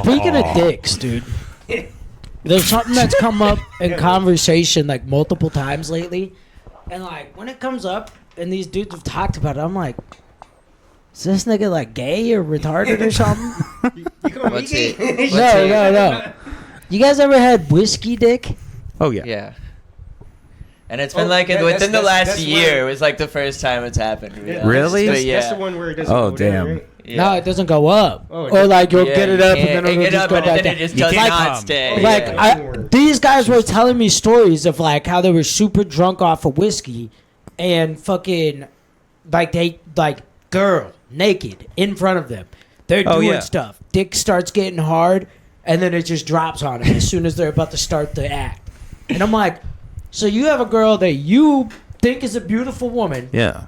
Speaking of dicks, dude, there's something that's come up in conversation like multiple times lately, and like when it comes up and these dudes have talked about it, I'm like, is this nigga like gay or retarded or something? What's it? No. You guys ever had whiskey dick? Oh yeah. Yeah. And it's been within the last year. It was like the first time it's happened. Really? That's the one where it doesn't go damn. down, right? Yeah. No, it doesn't go up. Oh, or like you'll get it up and and then it'll just go back down. it just does not stay. Like these guys were telling me stories of like how they were super drunk off of whiskey and fucking like they like girl naked in front of them. They're doing stuff. Dick starts getting hard and then it just drops on them as soon as they're about to start the act. And I'm like, so you have a girl that you think is a beautiful woman. Yeah.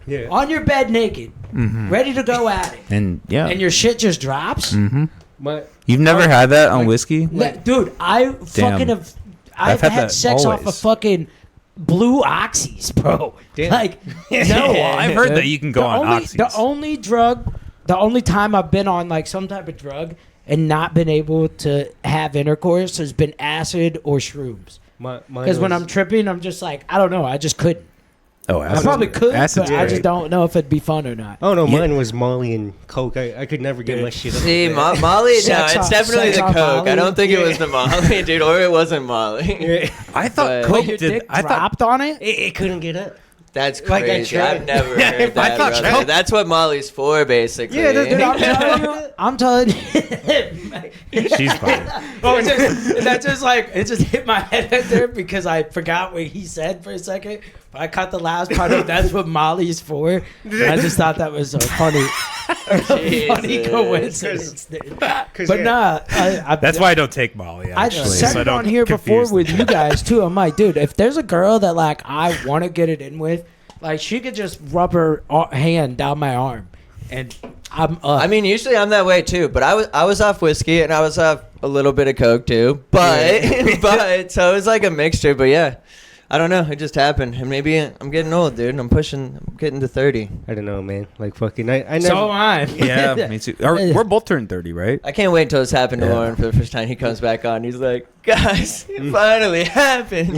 Yeah. On your bed naked, ready to go at it. And your shit just drops? You've never had that on whiskey? Dude, I've had sex off of fucking blue oxys, bro. Damn. Like, no. I've heard that you can go on oxys. The only time I've been on like some type of drug and not been able to have intercourse has been acid or shrooms. Because when I'm tripping, I'm just like, I don't know, I just couldn't. Oh, I probably could, but I just great. don't know if it'd be fun or not. Oh no, mine was Molly and Coke. I could never get my shit up. See, Molly, no, it's definitely the Coke. Molly? I don't think it was the Molly, dude, or it wasn't Molly. I thought But Coke your did. dick I dropped on it? It couldn't get up. That's Like, I crazy. tried. I've never heard that. I thought brother. That's what Molly's for, basically. Yeah, Dude, I'm telling you. She's fine. Oh, that just like it just hit my head right there because I forgot what he said for a second. But I caught the last part of that's what Molly's for. And I just thought that was a funny coincidence. But nah, That's why I don't take Molly. I Actually, said so I it don't on here before confuse with them. you guys too. I'm like, dude, if there's a girl that like I want to get it in with, like she could just rub her hand down my arm, and I'm up. I mean, usually I'm that way too, but I was off whiskey and I was off a little bit of Coke too, but so it was like a mixture. But yeah, I don't know, it just happened, and maybe I'm getting old, dude. I'm getting to 30. I don't know, man. Like fucking, I never. So am I. Yeah, me too. We're both turned 30, right? I can't wait until it's happened to Lauren for the first time. He comes back on. He's like, guys, it finally happened.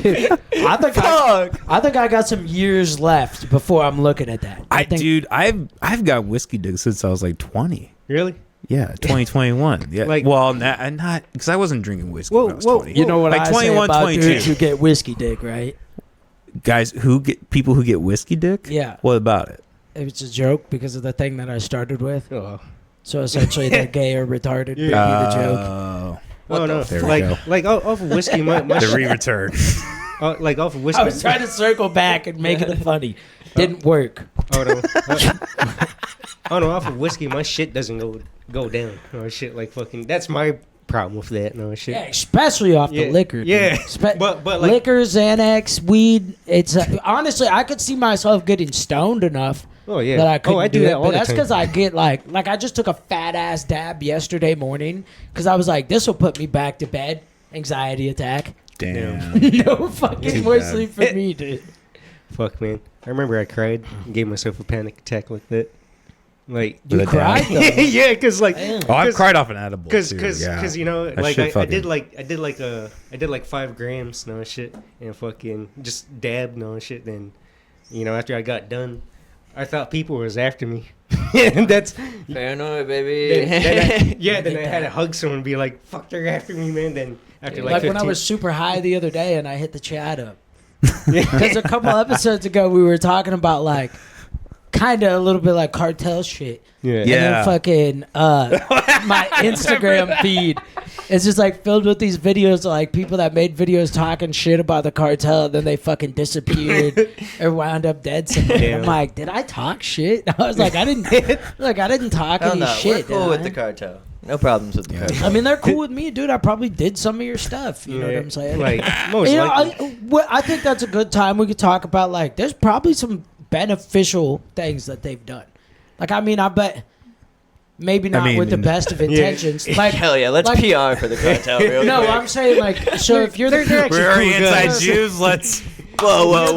Dude, I think I got some years left before I'm looking at that. Dude, I've got whiskey dick since I was like 20. Really? Yeah, 2021. Yeah, Like- well, not because I wasn't drinking whiskey when I was 20. You know what like I 21, say about 22. dudes who get whiskey dick, right? Guys people who get whiskey dick. Yeah. What about it? It's a joke because of the thing that I started with. Oh. So essentially, they're gay or retarded. Would be the joke. Oh no! There we go. Like off of whiskey, my The re-return. like off of whiskey. I was trying to circle back and make it funny. Didn't work. Oh no! Oh no! Off of whiskey, my shit doesn't go down. No shit, like fucking. That's my problem with that. No shit. Yeah, especially off the liquor. Dude. Yeah, but like, liquor, Xanax, weed. It's honestly, I could see myself getting stoned enough. Oh yeah. That I couldn't I do that all but the that's time. because I get like I just took a fat ass dab yesterday morning because I was like, this will put me back to bed. Anxiety attack. Damn. No fucking more sleep for me, dude. Fuck man, I remember I cried and gave myself a panic attack like that. Like You cried though. yeah, because like Oh, I've cried off an edible. Because you know That like shit I did like 5 grams no shit and fucking just dabbed no shit. Then you know after I got done, I thought people was after me. And that's Paranoid, baby. then I had to hug someone and be like, "Fuck, they're after me, man." Then after Like 15, when I was super high the other day and I hit the chat up. Because a couple episodes ago we were talking about like kind of a little bit like cartel shit. yeah. And then fucking my Instagram feed is just like filled with these videos of like people that made videos talking shit about the cartel and then they fucking disappeared or wound up dead somewhere. Damn. I'm like, did I talk shit? I was like, I didn't talk Hell any no, shit. we're cool did with I? the cartel. No problems with the cartel. I mean, they're cool with me, dude. I probably did some of your stuff. You know what I'm saying? Like most You know, likely. I think that's a good time we could talk about like there's probably some beneficial things that they've done. Like, I mean, I bet maybe not with the best of intentions. Like, Hell yeah, let's PR for the cartel real no, quick. I'm saying like, so if you're They're actually We're already cool inside guys. Jews. Let's Whoa.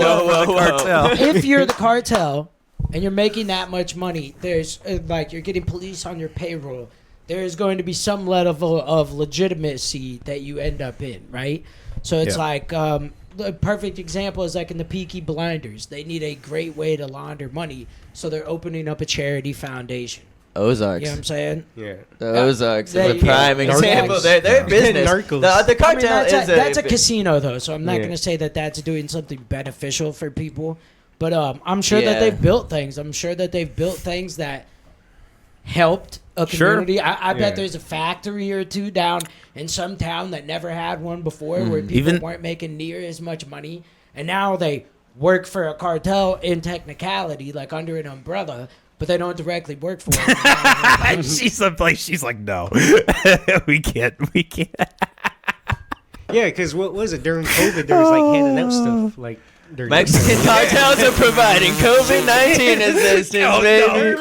cartel. if you're the cartel and you're making that much money, there's like you're getting police on your payroll. there is going to be some level of legitimacy that you end up in, right? So it's like the perfect example is like in the Peaky Blinders. They need a great way to launder money, so they're opening up a charity foundation. Ozarks. You know what I'm saying? Yeah. The Ozarks They- is a prime yeah, example. Narcos. They're business. Narcos. The cartel that's a is casino, though, so I'm not Yeah. going to say that that's doing something beneficial for people. But I'm sure that Yeah. they've built things. I'm sure that they've built things that helped a Sure. community. I Yeah. bet there's a factory or two down in some town that never had one before where people Even- weren't making near as much money. And now they work for a cartel in technicality, like under an umbrella, but they don't directly work for it. She's like, no, we can't. Yeah, because what was it during COVID? There was like handing out stuff like during Mexican cartels are providing COVID-19 assistance, baby.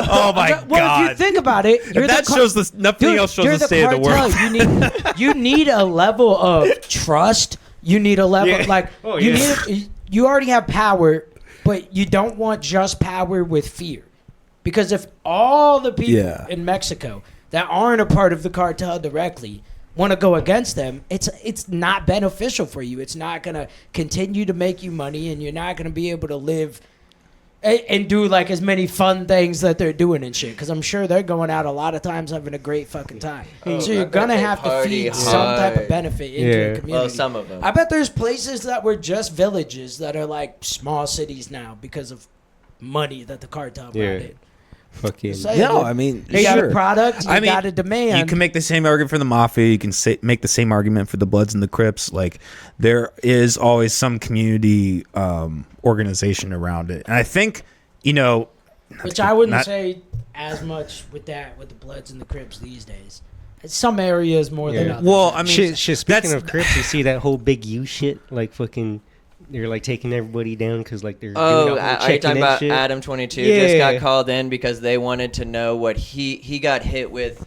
Oh my Well, god! if you think about it, you're that the shows the nothing Dude, else shows you're the state of the cartel. world. You need a level of trust. You need a level Yeah. like Oh, you yeah. need. You already have power, but you don't want just power with fear, because if all the people Yeah. in Mexico that aren't a part of the cartel directly want to go against them, it's not beneficial for you. It's not gonna continue to make you money, and you're not gonna be able to live and do like as many fun things that they're doing and shit. Because I'm sure they're going out a lot of times having a great fucking time. Oh, So you're I bet gonna they have to party feed some type of hard. benefit into Yeah. a community. Well, some of them. I bet there's places that were just villages that are like small cities now because of money that the cartel brought Yeah. in. fucking. Say, No, dude, I mean, you got a sure. product, you I mean, got a demand. You can make the same argument for the mafia. You can make the same argument for the Bloods and the Crips. Like, there is always some community organization around it, and I think, Which I wouldn't not- say as much with the Bloods and the Crips these days. Some areas more than Yeah. others. Well, I mean, Shit, speaking that's- of Crips, you see that whole big U shit, like fucking, they're like taking everybody down because like they're Oh, doing are you talking about Adam 22? Just Yeah. got called in because they wanted to know what he got hit with.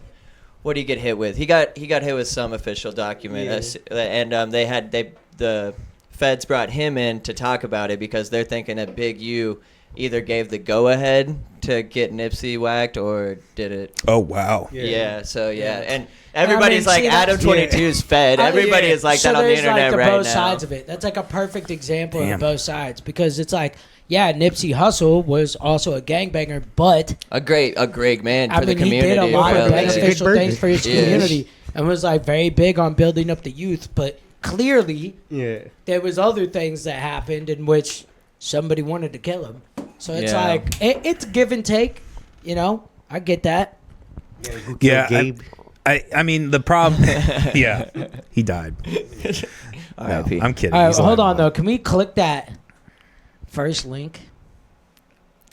What did he get hit with? He got hit with some official document, and the feds brought him in to talk about it because they're thinking that Big U either gave the go ahead to get Nipsey whacked or did it. oh wow, Yeah. So Yeah. and everybody's I mean, like see, Adam that's- 22 is fed. Everybody Yeah. is like So that on the there's, internet like, right both now. sides of it. That's like a perfect example Damn. of both sides because it's like, yeah, Nipsey Hussle was also a gangbanger, but A great man for I the mean, he community. did a lot bro. of Makes a good beneficial burger. things for his Yes. community and was like very big on building up the youth. But clearly, Yeah. there was other things that happened in which somebody wanted to kill him. So it's Yeah. like it's give and take. You know, I get that. yeah. Gabe. I mean, the problem. Yeah, he died. No, R.I.P. I'm kidding. All right, He's hold alive on now. though. Can we click that first link?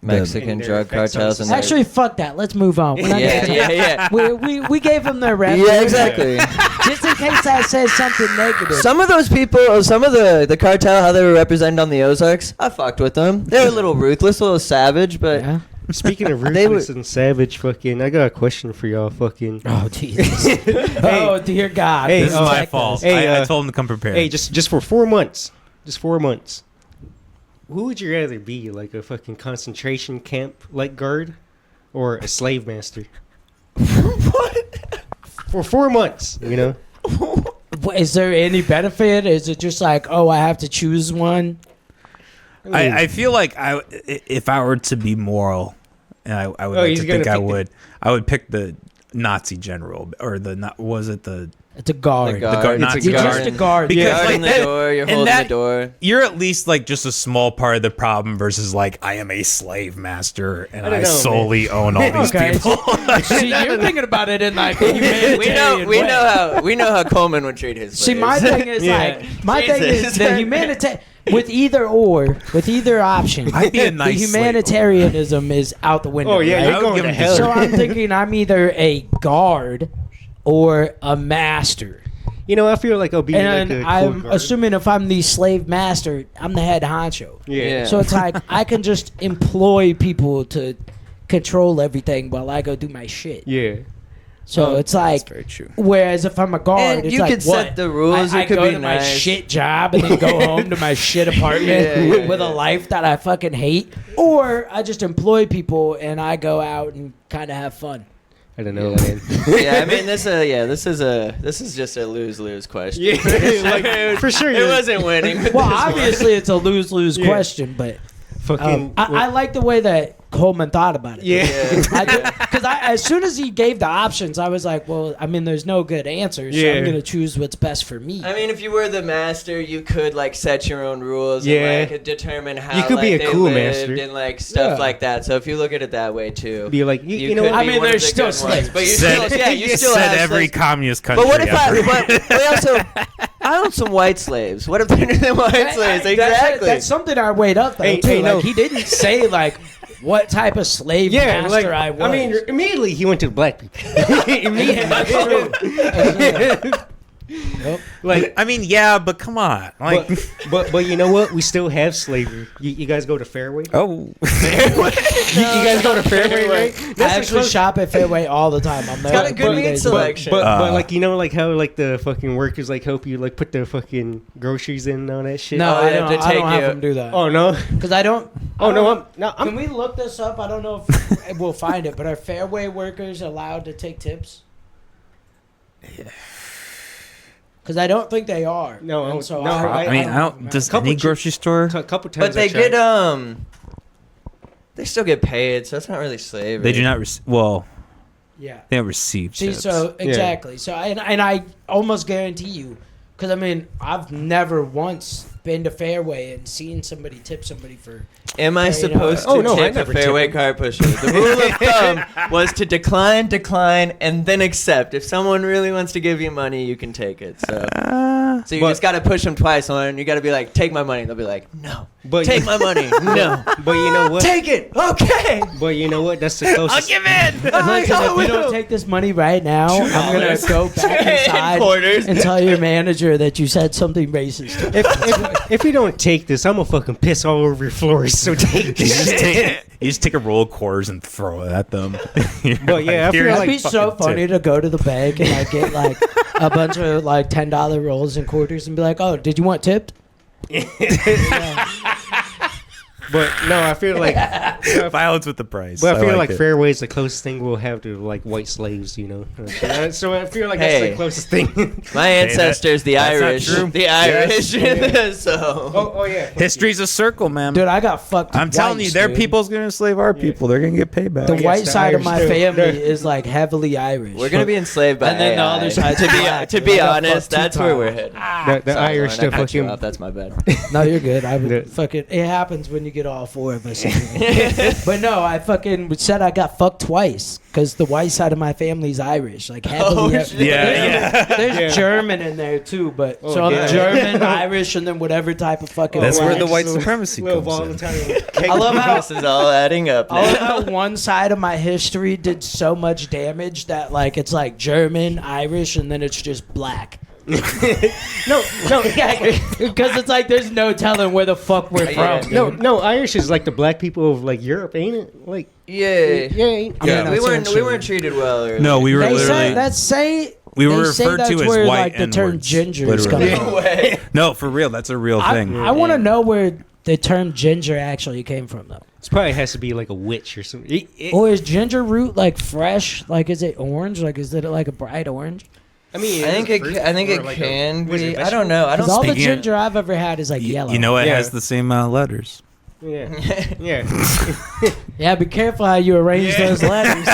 Mexican And their drug effects on cartels and society. Actually, fuck that. Let's move on. We're not yeah, gonna yeah, yeah. we gave them their rep. Yeah, exactly. Just in case I said something negative. Some of those people, some of the cartel, how they were represented on the Ozarks, I fucked with them. They're a little ruthless, a little savage, but Yeah. Speaking of They ruthless and savage, fucking, I got a question for y'all, fucking. Oh Jesus. Oh dear God. Hey, This is my Protect fault. us. Hey, I told him to come prepared. Hey, just for 4 months, just 4 months. Who would you rather be, like a fucking concentration camp like guard, or a slave master? what? For 4 months, you know. Is there any benefit? Is it just like, oh, I have to choose one? I feel like if I were to be moral, and I would Oh, like he's to gonna think I pick the- would, I would pick the Nazi general or was it the It's a guard. The guard. guard? It's Nazi You're guard. just a guard. Because, You're guarding like, the that- door, you're and holding that- the door. You're at least like just a small part of the problem versus like I am a slave master and I don't I know, solely own all these Okay. people. See, you're thinking about it in like a We humanitarian way. know how Coleman would treat his See, slaves. my thing is Yeah. like my thing Jesus. is the humanitarian with either option. I'd be a the nice slave humanitarianism is out the window. Oh yeah, right? I you're would going give to him hell. So I'm thinking I'm either a guard or a master. You know, I feel like I'll be And like a cool I'm guard. assuming if I'm the slave master, I'm the head honcho. Yeah. So it's like I can just employ people to control everything while I go do my shit. Yeah. So it's like, That's very true. whereas if I'm a guard, And it's you like could set what? the rules, I it could go be to my nice. shit job and then go home to my shit apartment Yeah. with a life that I fucking hate, or I just employ people and I go out and kind of have fun. I don't know, Yeah. man. Yeah, I mean this is just a lose-lose question. Yeah, like, for sure. It wasn't winning. with Well, this one. obviously it's a lose-lose Yeah. question, but Fucking. I like the way that Coleman thought about it. Yeah. Because as soon as he gave the options, I was like, well, I mean, there's no good answer, so Yeah. I'm gonna choose what's best for me. I mean, if you were the master, you could like set your own rules Yeah. and like determine how You could be like, a they cool lived master. and like stuff Yeah. like that. So if you look at it that way too, Be like, you know could what? I be mean, one of there's the still good ones, slaves. but you Said- still, yeah, you still Said have every slaves. communist country. But what if ever. but we also I own some white slaves. What if they're the white slaves? Exactly. That's something I weighed up though. Hey, too. hey, no. Like, he didn't say like what type of slave Yeah, master like I was. I mean, immediately he went to the black people. That's true. Immediately. Yep. Like, I mean, yeah, but come on. Like, but you know what? We still have slavery. You guys go to Fairway? oh, You guys go to Fairway, right? I the actually close- shop at Fairway all the time. I'm there. got a like good 3 meat days a week. selection. But like you know like how like the fucking workers like help you like put the fucking groceries in and all that shit. No, Oh, I they don't. have to I don't take have you- them do that. Oh no. Because I don't. Oh I no. don't- I'm Can we look this up? I don't know if we'll find it, but are Fairway workers allowed to take tips? Because I don't think they are. No, And so no, I mean, I don't. know. Does Couple any chi- grocery store? a couple times. But they I tried. get they still get paid, so it's not really slavery. They do not. Well, Yeah. they don't receive. See, tips. so exactly. So and I almost guarantee you, because I mean, I've never once been to Fairway and seen somebody tip somebody for. Am I Yeah, supposed Oh, to no, I tip a never fairway tip car pusher? The rule of thumb was to decline, and then accept. If someone really wants to give you money, you can take it. So you But- just got to push them twice on it, and you got to be like, take my money. And they'll be like, no. But Take my money. No. But you know what? Take it. Okay. But you know what? That's the closest. in. Listen, if you don't take this money right now, I'm gonna go back inside Headquarters. and tell your manager that you said something racist. If you don't take this, I'm gonna fucking piss all over your floors. So take this. You just take a roll of quarters and throw it at them. But yeah, I feel "Here's It'd like a be so fucking funny tip." to go to the bank and like get like a bunch of like $10 rolls and quarters and be like, "Oh, did you want tipped?" But no, I feel like. Violence with the price. But I feel like it. Fairway is the closest thing we'll have to like white slaves, you know. So I feel like that's Hey. the closest thing. My ancestors, the that's not Irish. true. The Irish. So. oh yeah. History's a circle, man. Dude, I got fucked. I'm telling twice, you, their dude. people's gonna enslave our people. They're gonna get paid back. The Yes, white the side of Irish my do. family They're- is like heavily Irish. We're gonna be enslaved by And then the AI. other side's to black, be dude. I got honest, fucked 2 that's where we're times. headed. The Sorry, Irish Lauren, I stuff cut you fucking. off. That's my bad. No, you're good. I would Yeah. fucking. It happens when you get all 4 of us. But no, I fucking said I got fucked twice because the white side of my family's Irish, like heavily. Oh, shit. Yeah, There's Yeah. German in there too, but Oh, so I'm yeah. German, Irish, and then whatever type of fucking. That's where black. the white Little- supremacy little comes in. volatile. I love how This is all adding up. I love now. how one side of my history did so much damage that like it's like German, Irish, and then it's just black. No, Because it's like there's no telling where the fuck we're Yeah. from. no, dude. no. Irish is like the black people of like Europe, ain't it? Like, Yeah. ain't- I mean, we that's weren't true. treated well. Earlier. No, we were They literally. say that's say we they were say referred that's to as where, white like the term N-words, ginger is literally. coming No from. way. No, for real, that's a real thing. I want to know where the term ginger actually came from though. It probably has to be like a witch or something. Or is ginger root like fresh? Like is it orange? Like is it like a bright orange? I mean, I think it can was it be. I don't know. I Because don't all the Speaking of- ginger I've ever had is like yellow. You know, it Yeah. has the same letters. Yeah, yeah. Yeah, be careful how you arrange those letters.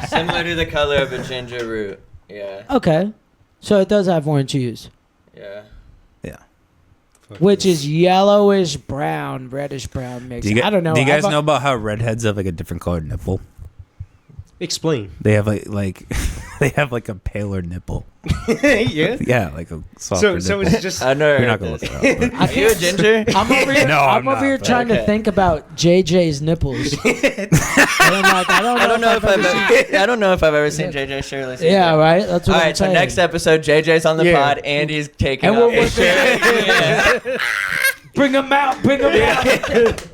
similar to the color of a ginger root. Yeah. Okay, so it does have orange hues, Yeah. which is yellowish brown, reddish brown mix. I don't know. Do you guys I've- know about how redheads have like a different colored nipple? Explain. They have like they have like a paler nipple. Yeah. Yeah, like a softer So nipple. it's just. I know. You're not gonna look it up. I Are you a can't. ginger? I'm over here. No, I'm I'm over not, here but trying to okay. think about JJ's nipples. And I'm like, I don't know if I've ever seen. I don't know if I've ever seen JJ Shirley. Yeah, right. That's what All I'm right, so saying. next episode, JJ's on the Yeah. pod, Andy's taking And off we'll his work shirt. Yeah. Bring them out. Bring them out.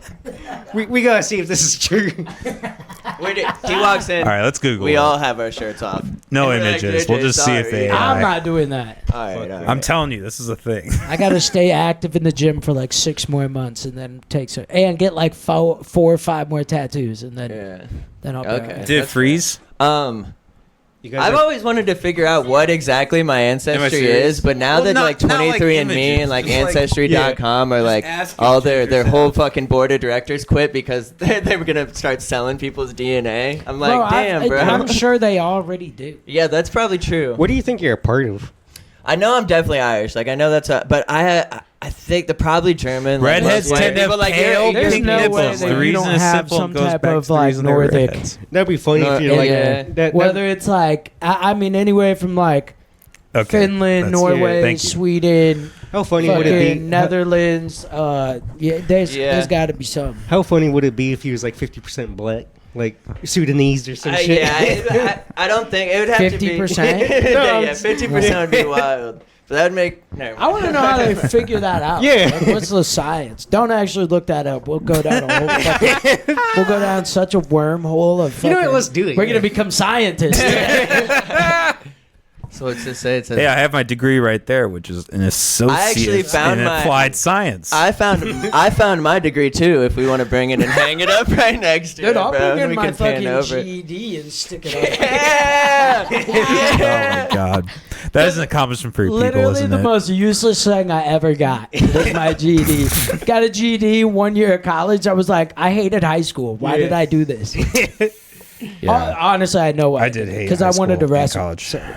We gotta see if this is true. He walks in. All right, let's Google. We it. all have our shirts off. No And we're like, images. JJ, We'll just see if sorry. they. I'm not doing that. All right, all right. I'm telling you, this is a thing. I gotta stay active in the gym for like 6 more months, and then and get like 4 or 5 more tattoos, and then Yeah. then I'll be Okay. alright. Did it That's freeze? You guys I've always wanted to figure out what exactly my ancestry serious? is, but now Well, that not- like not like 23andMe images, and like just like- Ancestry.com are like ask all each their yourself. whole fucking board of directors quit because they were gonna start selling people's DNA. I'm like, Bro, damn, bro. I'm sure they already do. Yeah, that's probably true. What do you think you're a part of? I know I'm definitely Irish. Like I know that's but I think they're probably German. like, Redheads most white tend to have people, like, pale, you're- There's pink no way nipples. that The you reason don't is have simple some and goes type back of, to the like, reason they're Nordic- redheads. That'd be funny if you're like yeah. Whether it's like, I mean, anywhere from like Okay, Finland, that's- Norway, thank you. Sweden, How funny would it fucking be? Netherlands. There's got to be some. How funny would it be if he was like 50% black, like Sudanese or some shit? Yeah, I don't think it would have to be 50%? yeah, 50% would be wild. But that would make. Never I want to know how they figure that out. Yeah. Like, what's the science? Don't actually look that up. We'll go down a whole fucking, we'll go down such a wormhole of You know what? fucking- Let's do it. We're Yeah. gonna become scientists. So what's it say? It says. Hey, I have my degree right there, which is an associate found in my- applied science. I found my degrry too. If we want to bring it and hang it up right next to Dude, it, I'll bro. bring in We my can pan fucking over. GED and stick it up. Yeah. Oh my god, that is an accomplishment for you people, Literally isn't the it? most useless thing I ever got was my GED. Got a GED 1 year of college. I was like, I hated high school. Why did I do this? Yeah. Honestly, I know why. I did hate because high I wanted to school and wrestle. college. So-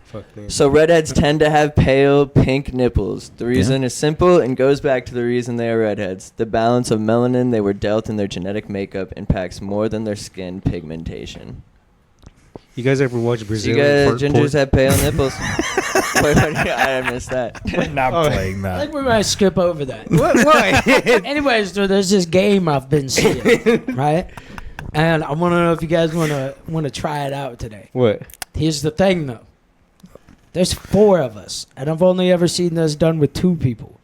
Fuck, man. So redheads tend to have pale pink nipples. The reason is simple and goes back to the reason they are redheads. The balance of melanin they were dealt in their genetic makeup impacts more than their skin pigmentation. You guys ever watch So you Brazilian guys, gingers have pale nipples. Wait, I missed that. We're not Oh. playing I that. think we might skip over that. What? Why? Anyways, so there's this game I've been seeing, right? And I want to know if you guys want to try it out today. What? Here's the thing, though. There's 4 of us, and I've only ever seen this done with 2 people.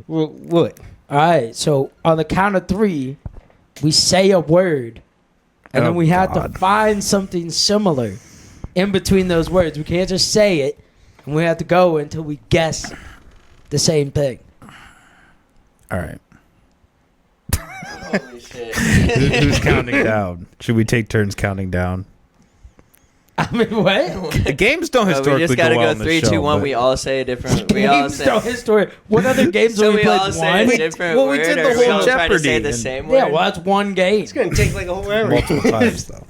What? All right, so on the count of 3, we say a word, and then Oh, we have God. to find something similar in between those words. We can't just say it, and we have to go until we guess the same thing. All right. Holy shit. Who's counting down? Should we take turns counting down? I mean, what? The games don't We historically just gotta go well go on this 3, show, 2, 1. but- We all say a different. We all Games say. don't history. What other games So have we we all played? say a One? different Well, we word, did the or we whole all try to say Jeopardy the and- same word. Yeah, well, that's one game. It's gonna take like a whole hour. multiple times though.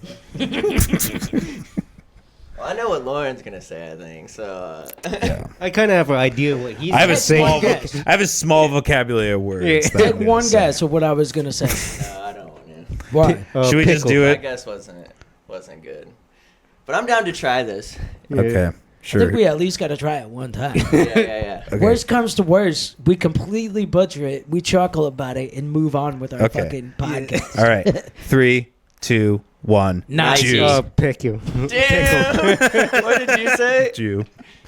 Well, I know what Lauren's gonna say. I think so. Yeah. I kind of have an idea what he's I have a gonna say. small guess. I have a small vocabulary of words. Yeah. that Take I'm gonna one say. guess of what I was gonna say. No, I don't want to. Why? Should we just Pickle. do My it? guess wasn't good, but I'm down to try this. Yeah. Okay, I sure. think we at least got to try it one time. Yeah. Okay. Worst comes to worst, we completely butcher it, we chuckle about it, and move on with our Okay. fucking podcast. All right. 3, 2, 1. Nice. Jew. Pick you. Damn. What did you say? Jew.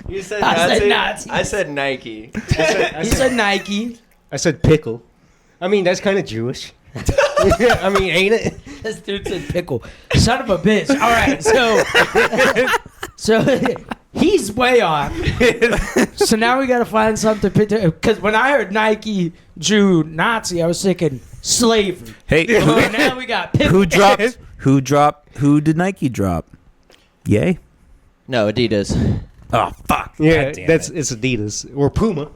You said I Nazi. said Nazi. I said Nike. He said Nike. I said pickle. I mean, that's kind of Jewish. I mean, ain't it? This dude said pickle. Son of a bitch. All right, so he's way off. So now we got to find something. Because when I heard Nike, Jew, Nazi, I was thinking slavery. Hey, So now we got pickle. who did Nike drop? Yay. No, Adidas. Oh, fuck. Yeah, God damn it's it. Adidas or Puma.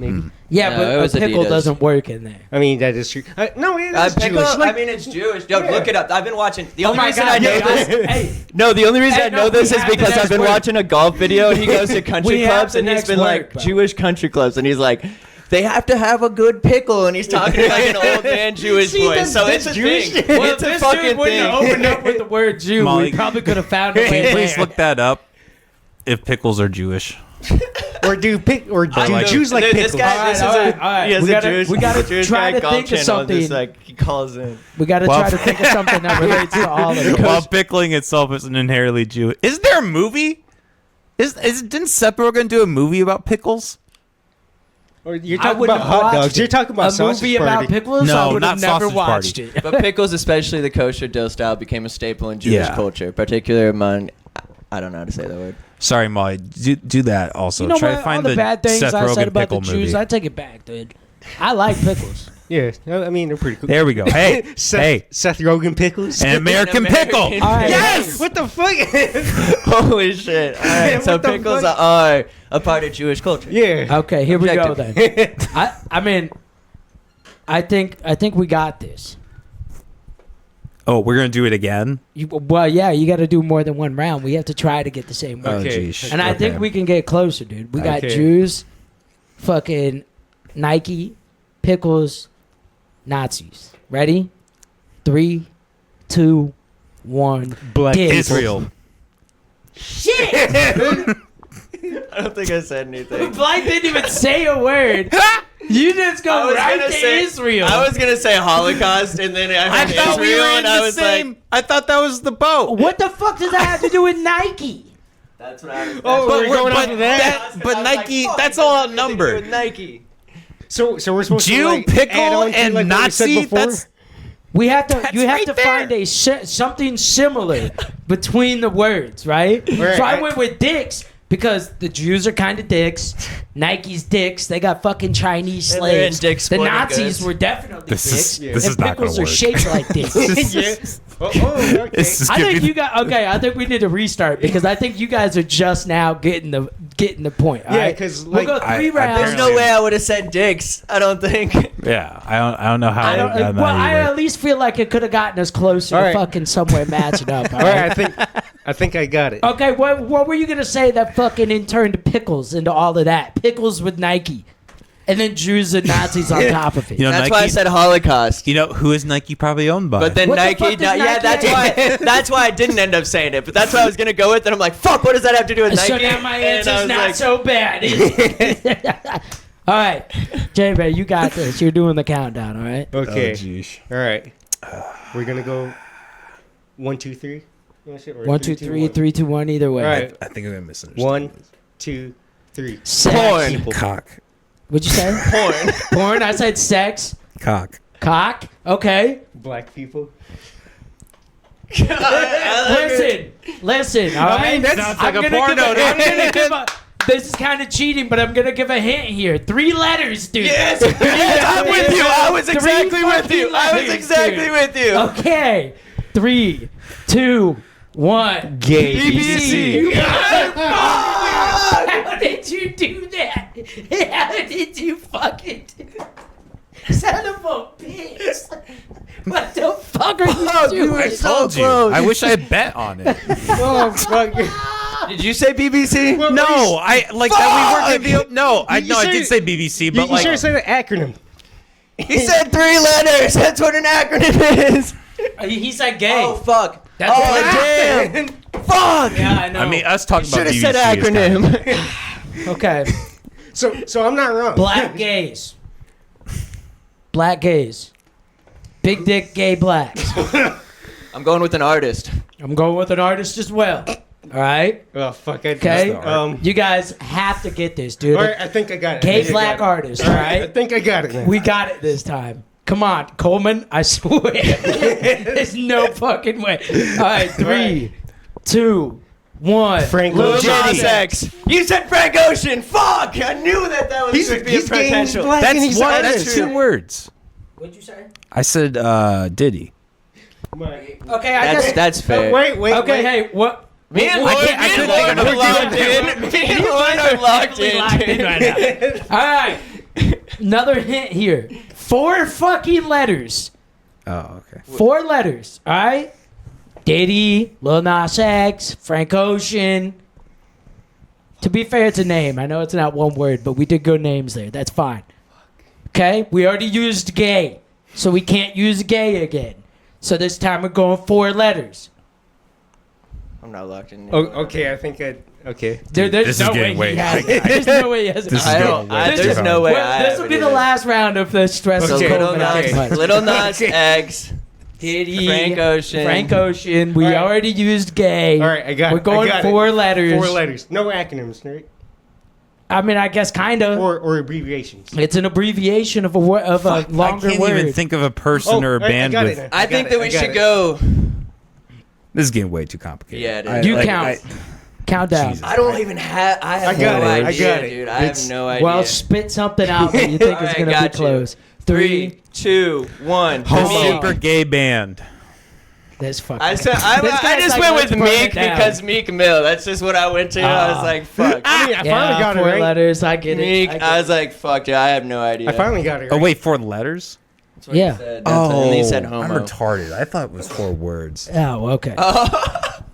Maybe. Yeah, No, it but was a pickle Adidas. doesn't work in there. I mean, that is true. No, it is Pickle, Jewish. Like, I mean, it's Jewish. Yo, look it up. I've been watching. The only my reason God, I know yeah, this. Hey, No, the only reason Hey, I know no, this we is have the because next I've been word. watching a golf video. And he goes to country We have clubs the and he's next been word, like bro. Jewish country clubs, and he's like, they have to have a good pickle, and he's talking like an old man Jewish See, voice. So it's a Jewish? thing. well, It's if a this fucking dude wouldn't have thing. opened up with the word Jew, Molly, we probably could have found a Can way you please there. look that up? If pickles are Jewish. or do like- Jews like Dude, pickles? this guy, this is All right, a, all right. he has We a gotta- Jewish, we gotta Jewish try guy to golf think of channel. something. Just like he calls in. We got to Well- try to think of something that relates to all of it. While pickling itself isn't inherently Jewish. Isn't there a movie? Didn't Seth Rogen do a movie about pickles? Or you're I talking wouldn't about have hot watched dogs. it. You're talking about a sausage movie party. about pickles. No, I would have not never Sausage watched Party. it. But pickles, especially the kosher dill style, became a staple in Jewish Yeah. culture, particularly among. I don't know how to say that word. Sorry, Molly. Do that also. You know Try what? to find All the bad things Seth I said Rogen about the pickle Jews, movie. I take it back, dude. I like pickles. Yeah, I mean they're pretty cool. There we go. Hey, hey, Seth Rogen pickles. an American pickle. All right. Yes. What the fuck? Holy shit! All right, so What the pickles fuck? are a part of Jewish culture. Yeah. Okay, here we go then. Objective. I mean, I think we got this. Oh, we're gonna do it again. Well, yeah, you got to do more than one round. We have to try to get the same Oh, word. Okay. geez. And I think Okay. we can get closer, dude. We got Okay. Jews, fucking Nike, pickles, Nazis. Ready? 3, 2, 1. Black Dig. Israel. Shit! I don't think I said anything. Black didn't even say a word. You just I go was right gonna to say Israel. I was gonna say Holocaust, and then I heard Israel, and I was like, I thought that was the boat. What the fuck does that have to do with Nike? "That's what I was." Oh, that's we're what- going off of that? but I was Nike, fuck, that's it all has nothing to do outnumbered. with Nike. So we're supposed to Jew, like, pickle, add on to, and like, what we said Nazi. before? That's We have to. That's You have right to there. find a something similar between the words, right? Right. So I went with dicks because the Jews are kind of dicks. Nike's dicks. They got fucking Chinese And they're in slaves. Dick The Sporting Nazis Goods. were definitely This is- dicks. this and is not pickles gonna are work. shaped like dicks. Yeah. Okay. this is I gonna think be- you got okay. I think we need to restart because I think you guys are just now getting the point. all Yeah, right? 'cause, we'll go like, three I- rounds. There's no way I would have said dicks. I don't think. Yeah, I don't know how. I don't, I'm well, not I either. at least feel like it could have gotten us closer All to right. fucking somewhere matching up. all All right? right, I think I got it. Okay, what were you gonna say that fucking in turned pickles into all of that? Pickles with Nike, and then Jews and Nazis on top of it. You know, That's Nike, why I said Holocaust. You know who is Nike probably owned by? But then What the Nike, fuck does yeah, Nike that's have? why. That's why I didn't end up saying it. But that's what I was gonna go with, and I'm like, fuck. What does that have to do with Nike? So now my And I answer's was not like, so bad. Is it? All right, J-Bay, you got this. You're doing the countdown. All right. Okay. Oh, geez. All right. We're gonna go 1, 2, 3. Or 1, 2, 3, 3, 2, 1. Either way. All right. I think I'm gonna misunderstand. 1, 2, 3. Sex. Porn. People. Cock. What'd you say? porn. Porn. I said sex. Cock. Cock. Okay. Black people. Listen. All right. I mean, that sounds like a porno. This is kind of cheating, but I'm gonna give a hint here. 3 letters, dude. Yes, I'm with you. I was 3 exactly with you. fucking I was letters, exactly dude. with you. Okay. 3, 2, 1. Gay. BBC. How did you do that? How did you fucking do that? Son of a bitch. What the fuck are you you doing? were I so told you. close. I wish I had bet on it. Oh, fuck. Did you say BBC? No, I like that. We weren't gonna be. No, I You no, I said- did say BBC, You, but you like should have said an acronym. He said 3 letters. That's what an acronym is. He said gay. Oh fuck. That's oh what damn. Fuck. Yeah, I know. I mean, us talking Should about have BBC said is kinda- acronym. okay. So I'm not wrong. Black gays. Black gays. Big dick gay blacks. I'm going with an artist. I'm going with an artist as well. All right. Oh fuck. Okay. Um. You guys have to get this, dude. All right. I think I got it. I Gay think I black got it. artist. All All right. I right. think I got it. Now. We got it this time. Come on, Coleman. I swear. There's no fucking way. All right. 3, 2, 1. Frank Lil Ocean. Nas X. You said Frank Ocean. Fuck. I knew that was going to be a he's gay, he's potential. black, and That's he's one. an That's artist. 2 words. What'd you say? I said Diddy. Right. Okay, I guess. That's fair. Wait. Okay, hey, what? Me and I Lauren, can't- I couldn't think of are a- locked in. Me and Lauren are locked in. right now. All right. Another hint here. 4 fucking letters. Oh, okay. 4 letters. All right. Diddy, Lil Nas X, Frank Ocean. To be fair, it's a name. I know it's not one word, but we did good names there. That's fine. Okay. We already used gay, so we can't use gay again. So this time we're going 4 letters. I'm not locked in. Oh, okay. I think I. Okay. There's this is no way getting way- he has it. There's no way he has it. This is I going don't. way too There's hard. no way. Well, this will be the last round of the stress. So Okay. Little Okay. Nas, Little Nas X, Diddy, Frank Ocean. Frank Ocean. We All right. already used gay. All right. I got. We're going I got 4 it. letters. 4 letters. No acronyms, right? I mean, I guess kind of. Or abbreviations. It's an abbreviation of a longer I can't word. even think of a person or a I band got with. it. I think that we should go. This is getting way too complicated. Yeah, it is. You count. Count down. Jesus. I don't even have. I have I got no it. I idea, got it. dude. I have no idea. Well, spit something out that you think All is right, going to got be you. close. 3, 2, 1. Homo. Super gay band. This fucking. I said This I guy's just like, went let's with burn it Meek down. because Meek Mill. That's just what I went to. I was like, fuck. I mean, I finally Yeah, got it 4 right. letters. I get Meek. it. I was like, fuck, dude, I have no idea. I finally got it right. Oh wait, 4 letters. That's what he Yeah. said. And he said I'm homo. retarded. I thought it was 4 words. Oh, okay.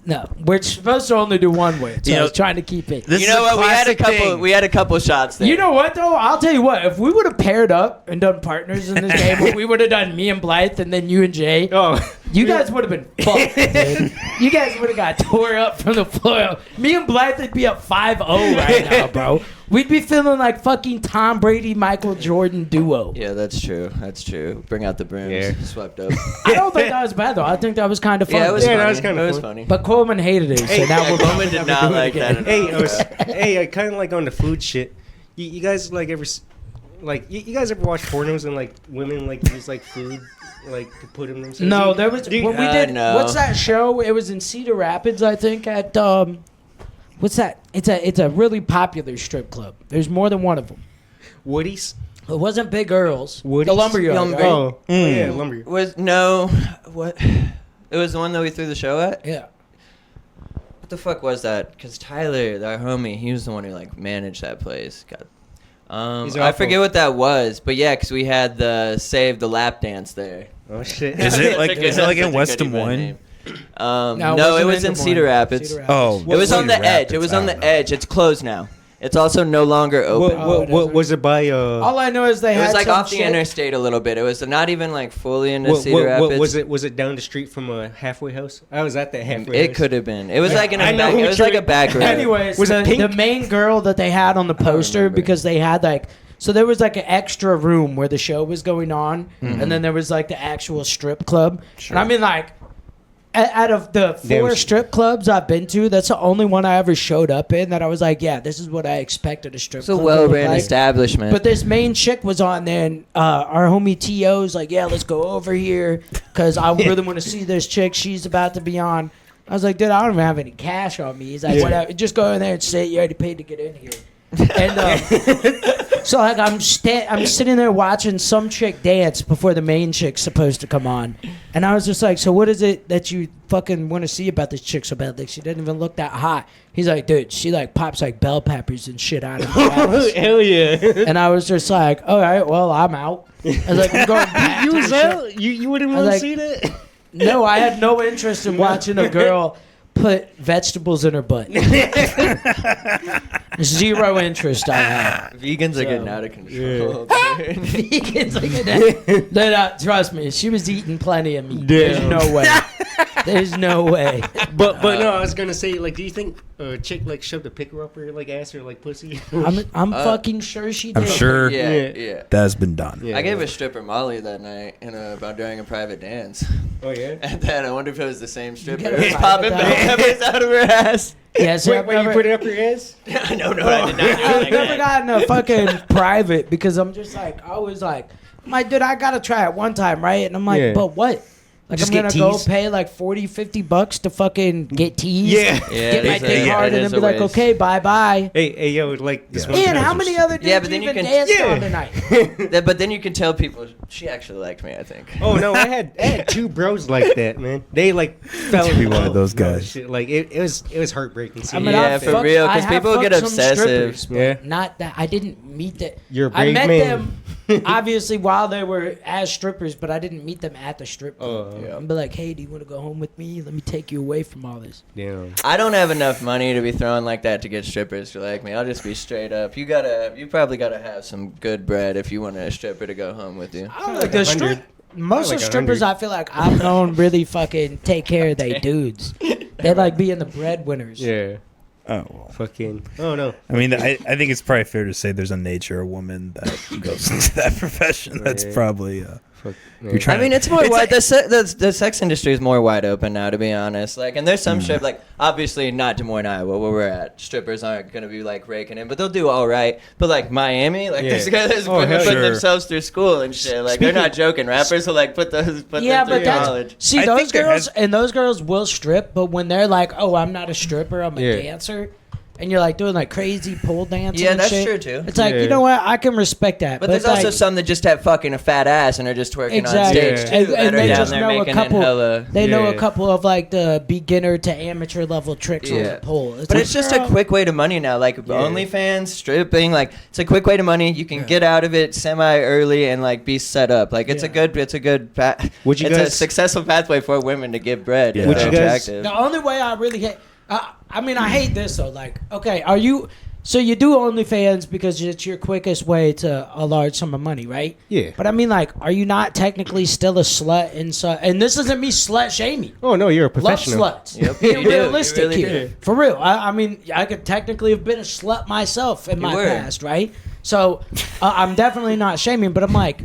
No, we're supposed to only do one word, so You I know, was trying to keep it. This You is know what? classic thing. We had a couple shots there. You know what though? I'll tell you what. If we would have paired up and done partners in this game, we would have done me and Blythe and then you and Jay. Oh, You guys would have been fucked, dude. You guys would have got tore up from the floor. Me and Blythe would be up 5-0 right now, bro. We'd be feeling like fucking Tom Brady, Michael Jordan duo. Yeah, that's true. That's true. Bring out the brooms. Yeah. Swept up. I don't think that was bad though. I think that was kind of fun. Yeah, it was Yeah, funny. that was kinda It was fun. funny. But Coleman hated it, so Hey, now yeah, we're Coleman probably did never not doing it like again. that. hey, I kind of like on the food shit. You guys like ever like you guys ever watch pornos and like women like use like food like to put in themselves? No, there was when we did. no. What's that show? It was in Cedar Rapids, I think. At what's that? It's a really popular strip club. There's more than one of them. Woody's. It wasn't Big Earl's. Woody's? The Lumberyard. Lumber- Right? Oh, yeah, lumberyard. Was no what? It was the one that we threw the show at. Yeah. What the fuck was that? Because Tyler, our homie, he was the one who like managed that place. God. He's I awful. forget what that was, but yeah, because we had the save the lap dance there. Oh shit. Is it like That's in such a West good Des event Moines? name. No, No, it wasn't was in Des Moines. Cedar Rapids. Cedar Rapids. Oh, It was on the Cedar edge. It Rapids, was I on the don't know. edge. It's closed now. It's also no longer open. Oh, Was it by All I know is they It had was like some off the shit. interstate a little bit. It was not even like fully into Cedar Rapids. was it down the street from a halfway house? I was at that halfway house. It could have been. It was like in a I know back. It what was you're- like a back road. Anyways, Was it the pink? main girl that they had on the poster remember. because they had like so there was like an extra room where the show was going on, and then there was like the actual strip club. And I mean, like, out of the 4 Damn. strip clubs I've been to, that's the only one I ever showed up in that I was like, yeah, this is what I expected a strip It's a club to well look ran like. establishment. But this main chick was on there, and our homie T.O.'s like, yeah, let's go over here because I really want to see this chick. She's about to be on. I was like, dude, I don't even have any cash on me. He's like, whatever, just go in there and sit. You already paid to get in here. And so like I'm sitting there watching some chick dance before the main chick's supposed to come on, and I was just like, so what is it that you fucking want to see about this chick so bad? Like she doesn't even look that hot. He's like, dude, she like pops like bell peppers and shit out of her ass. Hell yeah. And I was just like, all right, well, I'm out. I was like, I'm going back You to was the show. out? You wouldn't I was want to like- see that? No, I had no interest in watching a girl put vegetables in her butt. Zero interest I had. Vegans are getting So- out of control. Vegans like that. Trust me, she was eating plenty of meat. There's Damn. no way. There's no way. But no, I was gonna say like, do you think a chick like shoved a picker up her like ass or like pussy? I'm fucking sure she did. I'm sure Yeah. that has been done. Yeah. I gave a stripper Molly that night about during a private dance. Oh yeah. And then I wonder if it was the same stripper. got It a was private popping bell dance? peppers out of her ass. Yes, Wait, you put it up your ass? No, I did not do it I've like never that. gotten a fucking private because I'm just like, I was like, I'm like, dude, I gotta try it one time, right? And I'm like, Yeah. but what? Like, Just I'm gonna get go teased? pay like $40-$50 to fucking get teased, Yeah. Yeah, get my it is a- dick yeah, hard, it and is then be a like, waste. okay, bye bye. Hey, yo, like this Yeah. one. Ian, those how are many other dudes Yeah, but then you even can- danced Yeah. on tonight? But then you can tell people she actually liked me, I think. Oh no, I had 2 bros like that, man. They like fell in be one of love. those No, guys. shit. Like it was heartbreaking. I mean, Yeah, I've for fucked- real, 'cause I have people get fucked some obsessive. strippers, but Yeah. not that I didn't meet that. You're a I brave met man. them obviously while they were as strippers, but I didn't meet them at the strip club. Oh, And be like, hey, do you want to go home with me? Let me take you away from all this. damn. I don't have enough money to be throwing like that to get strippers to like me. I'll just be straight up. You probably gotta have some good bread if you want a stripper to go home with you. I don't Like like the 100. most Like of strippers 100. I feel like I've known really fucking take care of they dudes. They like being the breadwinners. Yeah. Oh, well. Fucking. Oh no. I mean, I think it's probably fair to say there's a nature of woman that goes into that profession. That's Yeah. probably Fuck. You're trying I mean, it's more It's wide. like- The sex industry is more wide open now, to be honest. Like, and there's some strip, like, obviously not Des Moines, Iowa, where we're at. Strippers aren't gonna be like raking in, but they'll do all right. But like Miami, like Yeah. there's guys Oh, hell putting yeah. themselves through school and shit. Like, they're not joking. Rappers will like put Yeah, them but through that's college. see I those think there girls has- and those girls will strip, but when they're like, "Oh, I'm not a stripper, I'm a Yeah. dancer," and you're like doing like crazy pole dancing. Yeah, and that's shit, true, too. It's like, Yeah. you know what? I can respect that. But there's like, also some that just have fucking a fat ass and are just twerking exactly, on stage Yeah. too. and that are they down just there know a making it couple. hella. They know a Yeah. couple of like the beginner to amateur level tricks on the pole. But it's just a girl, quick way to money now. Like OnlyFans, stripping, like it's a quick way to money. You can get out of it semi early and like be set up. Like it's a good Would you it's a guys- successful pathway for women to get bread. Yeah. if Would they're you guys- attractive. The only way I really hate, I mean, I hate this though. Like, okay, are you? So you do OnlyFans because it's your quickest way to a large sum of money, right? Yeah. But I mean, like, are you not technically still a slut inside? And this isn't me slut shaming. Oh no, you're a Love professional. sluts. Yep, Being you do. realistic You really here. do. For real. I mean, I could technically have been a slut myself in my were. past, right? So I'm definitely not shaming, but I'm like,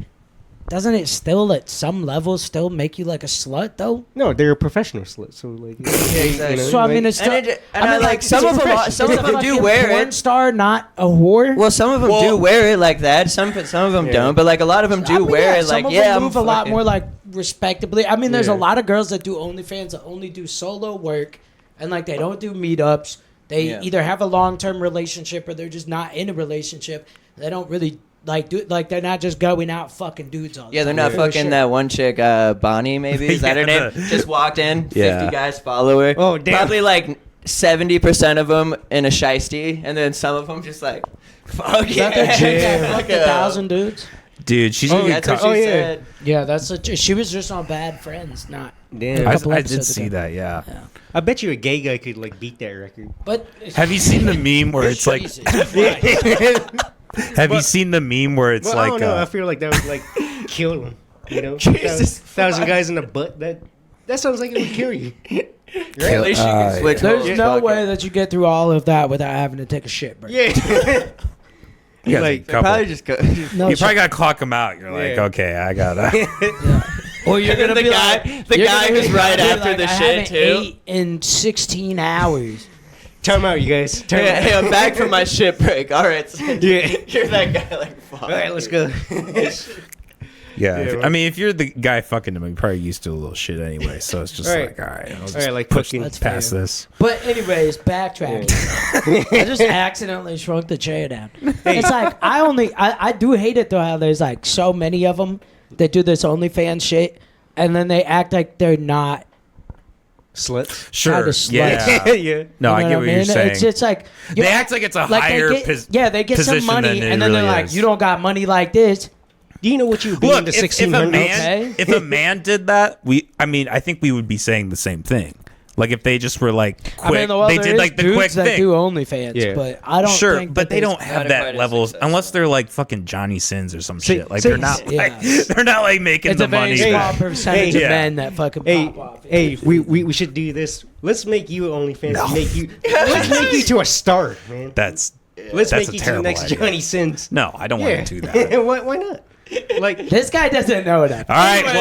doesn't it still at some level still make you like a slut though? No, they're a professional slut. So like, Yeah, exactly. So I mean, it's still. And I like some it's of them. professional. Some Is of a them do fucking wear porn it. star, not a whore. Well, some of them do wear it like that. Some of them don't, but like a lot of them do I mean, wear it some like of yeah. them move a lot fucking- more like respectably. I mean, there's a Yeah. lot of girls that do OnlyFans that only do solo work, and like they don't do meetups. They Yeah. either have a long-term relationship or they're just not in a relationship. They don't really like do like they're not just going out fucking dudes all the Yeah, they're time. not For fucking sure. that one chick, Bonnie, maybe? Is that her Yeah, name? Just walked in, 50 Yeah. guys follow her. Oh, damn. Probably like 70% of them in a shiesty, and then some of them just like, fuck Is that the yeah. chick that fucked Fuck yeah. 1,000 dudes? Dude, she's Oh, gonna That's be what caught. she yeah. said. Yeah, that's a, she was just on Bad Friends, not. damn. I, couple I did episodes see ago. that, yeah. I bet you a gay guy could like beat that record. But Have you seen the meme where it's like? Jesus Christ. Have you seen the meme where it's Well, I like? don't know. I feel like that would like kill him. You know, Jesus 1,000 guys in the butt. That sounds like it would kill you. At least you can switch There's modes. no Fuck way it. that you get through all of that without having to take a shit break. Yeah. you got like, a couple. Probably just go. No You shit. probably gotta clock them out. You're like, Yeah. okay, I gotta. Or you're gonna The be guy- like, the you're guy gonna be who's right you're after the I shit, haven't too. ate in 16 hours. Time out, you guys. Time Hey, out. hey, I'm back from my shit break. All right. So Yeah. You're that guy like, fuck. All right, let's go. Yeah, Yeah, if- well- I mean, if you're the guy fucking him, you're probably used to a little shit anyway. So it's just All right. like, all right, I'll just All right, like push fucking- That's past fair. this. But anyways, backtracking. I just accidentally shrunk the chair down. It's like I do hate it though how there's like so many of them that do this OnlyFans shit, and then they act like they're not. Sluts. Sure, Kinda sluts. yeah. Yeah. No, I You know get what you're saying. It's just like They act like it's a higher they get some position money, than it and then really they're like, is. "You don't got money like this." Do you know what you would be Look, in the if a 1600s? man, Okay. if a man did that, I think we would be saying the same thing. Like if they just were like quick, I mean, well, they there did is like the dudes quick that thing. do OnlyFans, Yeah. but I don't. Sure, think but that they don't have not that quite as levels successful. unless they're like fucking Johnny Sins or some See- shit. Like see- they're not like Yeah. they're not like making It's the a very money. small back. percentage Hey, of yeah. men that fucking Hey, pop off. hey, we should do this. Let's make you OnlyFans. And let's make you to a star, man. That's Let's that's make a you to the terrible next idea. Johnny Sins. No, I don't Yeah. want to do that. why not? Like, This guy doesn't know that. All right, Anyway,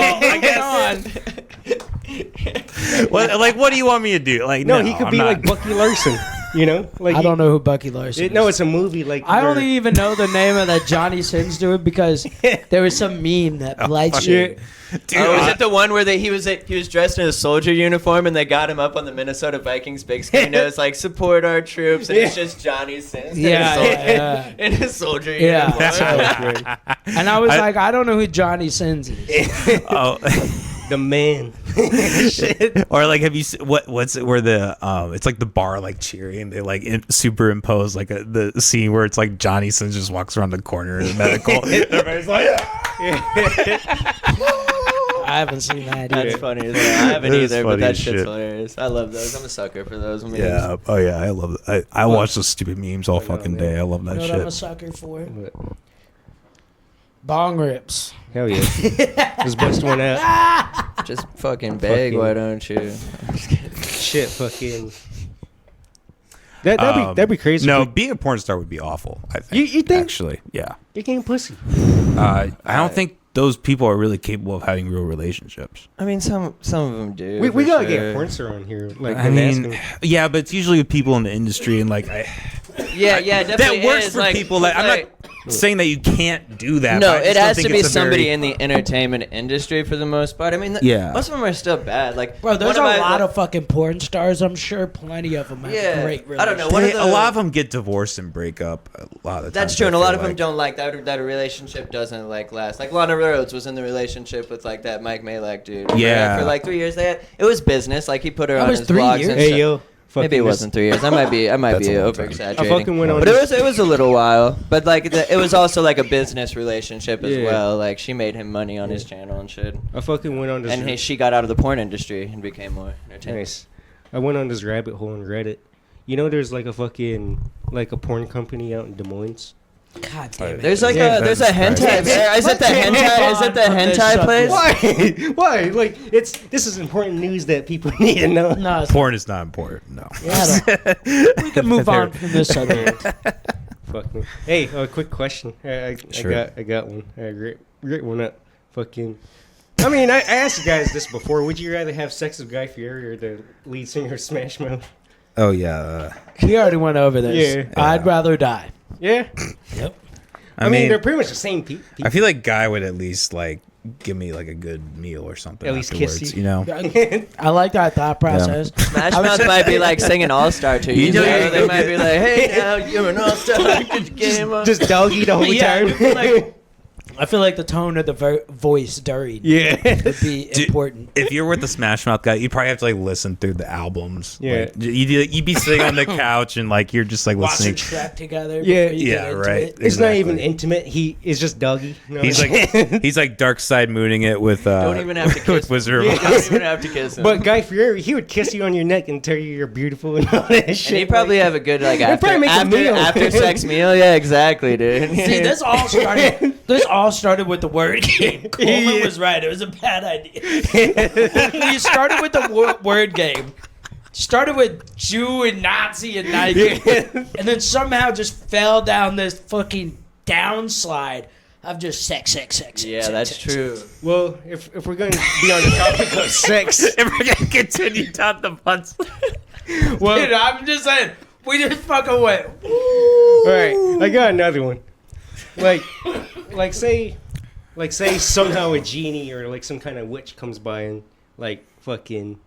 well, I moving on. what do you want me to do? Like, no, he could I'm be not- like Bucky Larson. You know, like I don't know who Bucky Larson is. No, it's a movie. Like I where- only even know the name of that Johnny Sins dude because there was some meme that blights you. Dude, Oh, was it the one where he was dressed in a soldier uniform and they got him up on the Minnesota Vikings big screen? It was like support our troops, and it's just Johnny Sins Yeah, in a soldier Yeah. uniform. That's how it's great. And I was like, I don't know who Johnny Sins is. oh. The man. Or like, have you what's it where the it's like the bar like cheering and they like superimpose like the scene where it's like Johnny Sins just walks around the corner in the medical. Everybody's like, I haven't seen that That's either. funny as hell. I haven't That is either, but funny that as shit's shit. hilarious. I love those. I'm a sucker for those memes. yeah, oh yeah, I love it. I watch those stupid memes all fucking man. day. I love You that know what I'm a shit. sucker for? Bong rips. Hell yeah. Just bust one out. Just fucking beg, Fucking- why don't you? Shit, fucking. That'd be crazy. No, if being a porn star would be awful. I think. You think? Actually, yeah. you're getting pussy. I don't think those people are really capable of having real relationships. I mean, some of them do. We for gotta sure. get a porn star on here. Like, I and ask mean, him. yeah, but it's usually with people in the industry and like Yeah, definitely that works is. for like, people that I'm like, not. saying that you can't do that. No, but I just it don't has think to be it's a somebody very- in the entertainment industry for the most part. I mean, Yeah. most of them are still bad. Like, Bro, there's a one lot of fucking porn stars. I'm sure plenty of them have Yeah, great I don't know. relationships. One of a the- lot of them get divorced and break up. A lot of the That's times, true, I and a lot feel of them like. don't like that. A relationship doesn't like last. Like Lana Rhodes was in the relationship with like that Mike Malek dude. Yeah. for like 3 years. It was business. Like he put her That on was his 3 blogs years? and Hey stuff. yo, Maybe it wasn't 3 years. I might be That's a long over time. exaggerating. I fucking went on But this- it was a little while. But like it was also like a business relationship as Yeah. well. Like she made him money on his channel and shit. I fucking went on this. And she got out of the porn industry and became more entertaining. Nice. I went on this rabbit hole on Reddit. You know, there's like a fucking like a porn company out in Des Moines. God damn it. There's like Yeah, there's a that's hentai. right. Is it the hentai? Is it the From this hentai place? subject. Why? Why? Like this is important news that people need to know. No, it's Porn is not important. No. Yeah, we can move on from this subject. Fuck me. Hey, quick question. Sure. I got one. Great one up. Fucking. I mean, I asked you guys this before. Would you rather have sex with Guy Fieri or the lead singer of Smash Mouth? Oh yeah. We already went over this. Yeah. I'd rather die. Yeah. Yep. I mean, they're pretty much the same people. I feel like Guy would at least like give me like a good meal or something. At least kiss afterwards, you. you know. I like that thought process. Smash Mouth might be like singing All Star to you. You know, know? They might be like, "Hey, now you're an All Star. Get your game on." Just doggy the whole Yeah, time. I feel like the tone of the voice during Yeah. would be Dude, important. If you're with the Smash Mouth guy, you probably have to like listen through the albums. Yeah. Like, you'd be sitting on the couch and like you're just like Watch listening. a track together. Yeah. before you Yeah, get into right. it. It's not Exactly. even intimate. It's just doggy. You know He's what I'm saying? like he's like dark side mooning it with Don't even have to kiss with him. Wizard You of don't Oz. even have to kiss him. But Guy Fieri, he would kiss you on your neck and tell you you're beautiful and all that shit. and he probably have a good like probably make a meal. after sex meal. Yeah, exactly, dude. See, this all started. This all started with the word game. Coleman was right. It was a bad idea. You started with the word game. Started with Jew and Nazi and Nike, and then somehow just fell down this fucking downslide of just sex. Yeah, sex, that's sex. true. Well, if we're going to be on the topic of sex, If we're gonna continue down the butts. well, Dude, I'm just saying, we just fucking went. all right, I got another one. Like say somehow a genie or like some kind of witch comes by and like fucking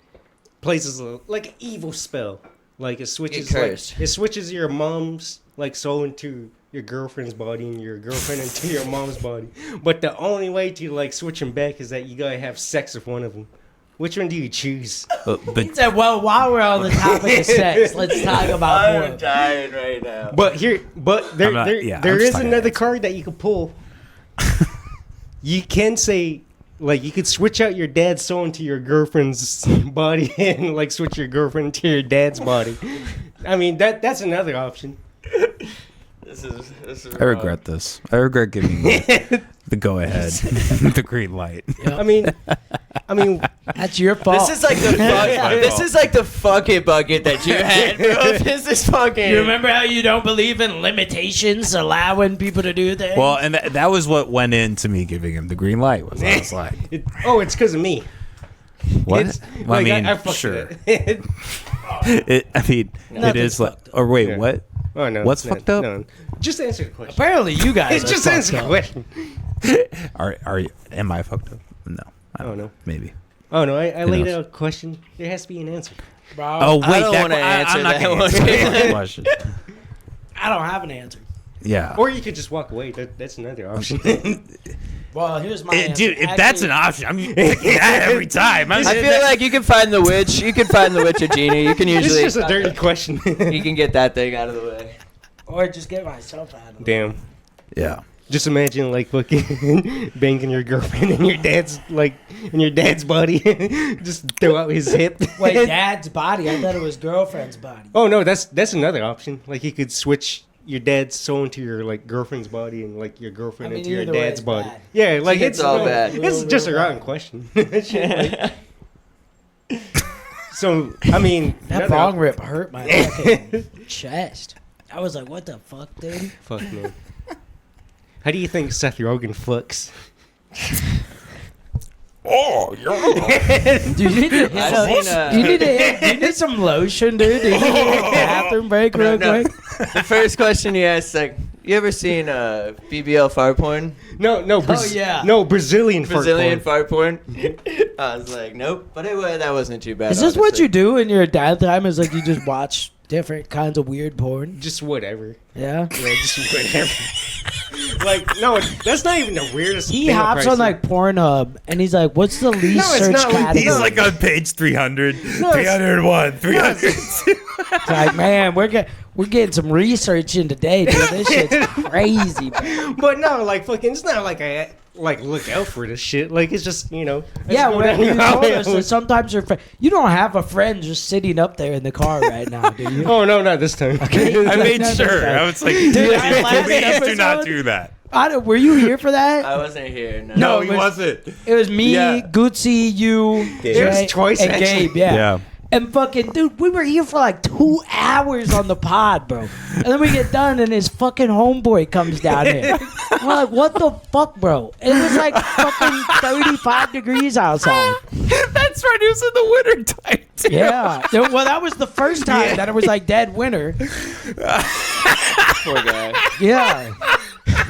places like an evil spell. Like it switches Get cursed. it switches your mom's like soul into your girlfriend's body and your girlfriend into your mom's body. But the only way to like switch them back is that you gotta have sex with one of them. Which one do you choose? He But said, well, while we're on the topic of sex, let's talk about I'm porn. dying right now. But there I'm not- yeah, I'm there just is talking another about card that you could pull. You can say like you could switch out your dad's soul into your girlfriend's body and like switch your girlfriend into your dad's body. I mean that's another option. This is I regret this. I regret giving you the go ahead, the green light. I mean That's your fault. This is like the this is like the fucking bucket that you had, bro. This is fucking. You remember how you don't believe in limitations allowing people to do things? Well, and that was what went into me giving him the green light. Was I was like, it's because of me. what? It's- Well, I like, mean, I fucked sure. it. I mean, it Nothing's is like. fucked up. Or wait, Yeah. what? Oh no. What's no, fucked up? No. Just answer the question. apparently you guys It's are just fucked answer the up. question. Are you? Am I fucked up? No. I don't Oh, no. know. Maybe. Oh no, I laid knows? out a question. There has to be an answer. Bro, Oh wait, I don't that, wanna answer I'm not that gonna one. answer that question. I don't have an answer. Yeah. Or you could just walk away. That's another option. Well, here's my Eh, answer. dude, if that's an option, I'm picking that every time. I feel like you can find the witch. You can find the witch or genie. You can It's usually. just a dirty question. You can get that thing out of the way. Or just get myself out of it. Damn. Yeah. Just imagine like fucking banging your girlfriend in your dad's body. Just throw out his hip. Wait, dad's body? I thought it was girlfriend's body. Oh no, that's another option. Like you could switch your dad's soul into your like girlfriend's body and like your girlfriend I mean, into your either way dad's it's body. bad. Yeah, like It's all bad. It's just a rotten question. Shit, like- so I mean, That another bong op- rip hurt my fucking chest. I was like, what the fuck, dude? Fuck man. How do you think Seth Rogen fucks? Oh, yeah. Dude, you need to I've seen, you need some lotion, dude. Do you need a bathroom break real No. quick? The first question you asked, like, You ever seen BBL fart porn? No, yeah. no Brazilian fart Brazilian porn. fart porn? I was like, nope. But that wasn't too bad. Is this what honestly. you do in your downtime? Is like you just watch different kinds of weird porn? Just whatever. Yeah. Yeah, just whatever. Like, no, that's not even the weirdest He thing. I'll hops probably on say. like Pornhub and he's like, "What's the least No, it's search not like category?" He's like on page 300, 301, 300. It's like, man, we're getting some research in today, dude. This shit's crazy, bro. But no, like fucking, it's not like I like look out for this shit. Like it's just I just Yeah, go when down you the told hallway. us that sometimes you don't have a friend just sitting up there in the car right now, do you? Oh no, not this time. I made sure. I was like, Dude, that last please do not episode- do that. Were you here for that? I wasn't here. No. No, it he was- wasn't. It was me, Yeah. Gucci, you, It was Jay, twice, and actually. Gabe. Yeah. Yeah. And fucking dude, we were here for like 2 hours on the pod, bro. And then we get done, and his fucking homeboy comes down here. We're like, what the fuck, bro? It was like fucking 35 degrees outside. That's right. It was in the winter time, too. Yeah. Well, that was the first time that it was like dead winter. Poor guy. Yeah.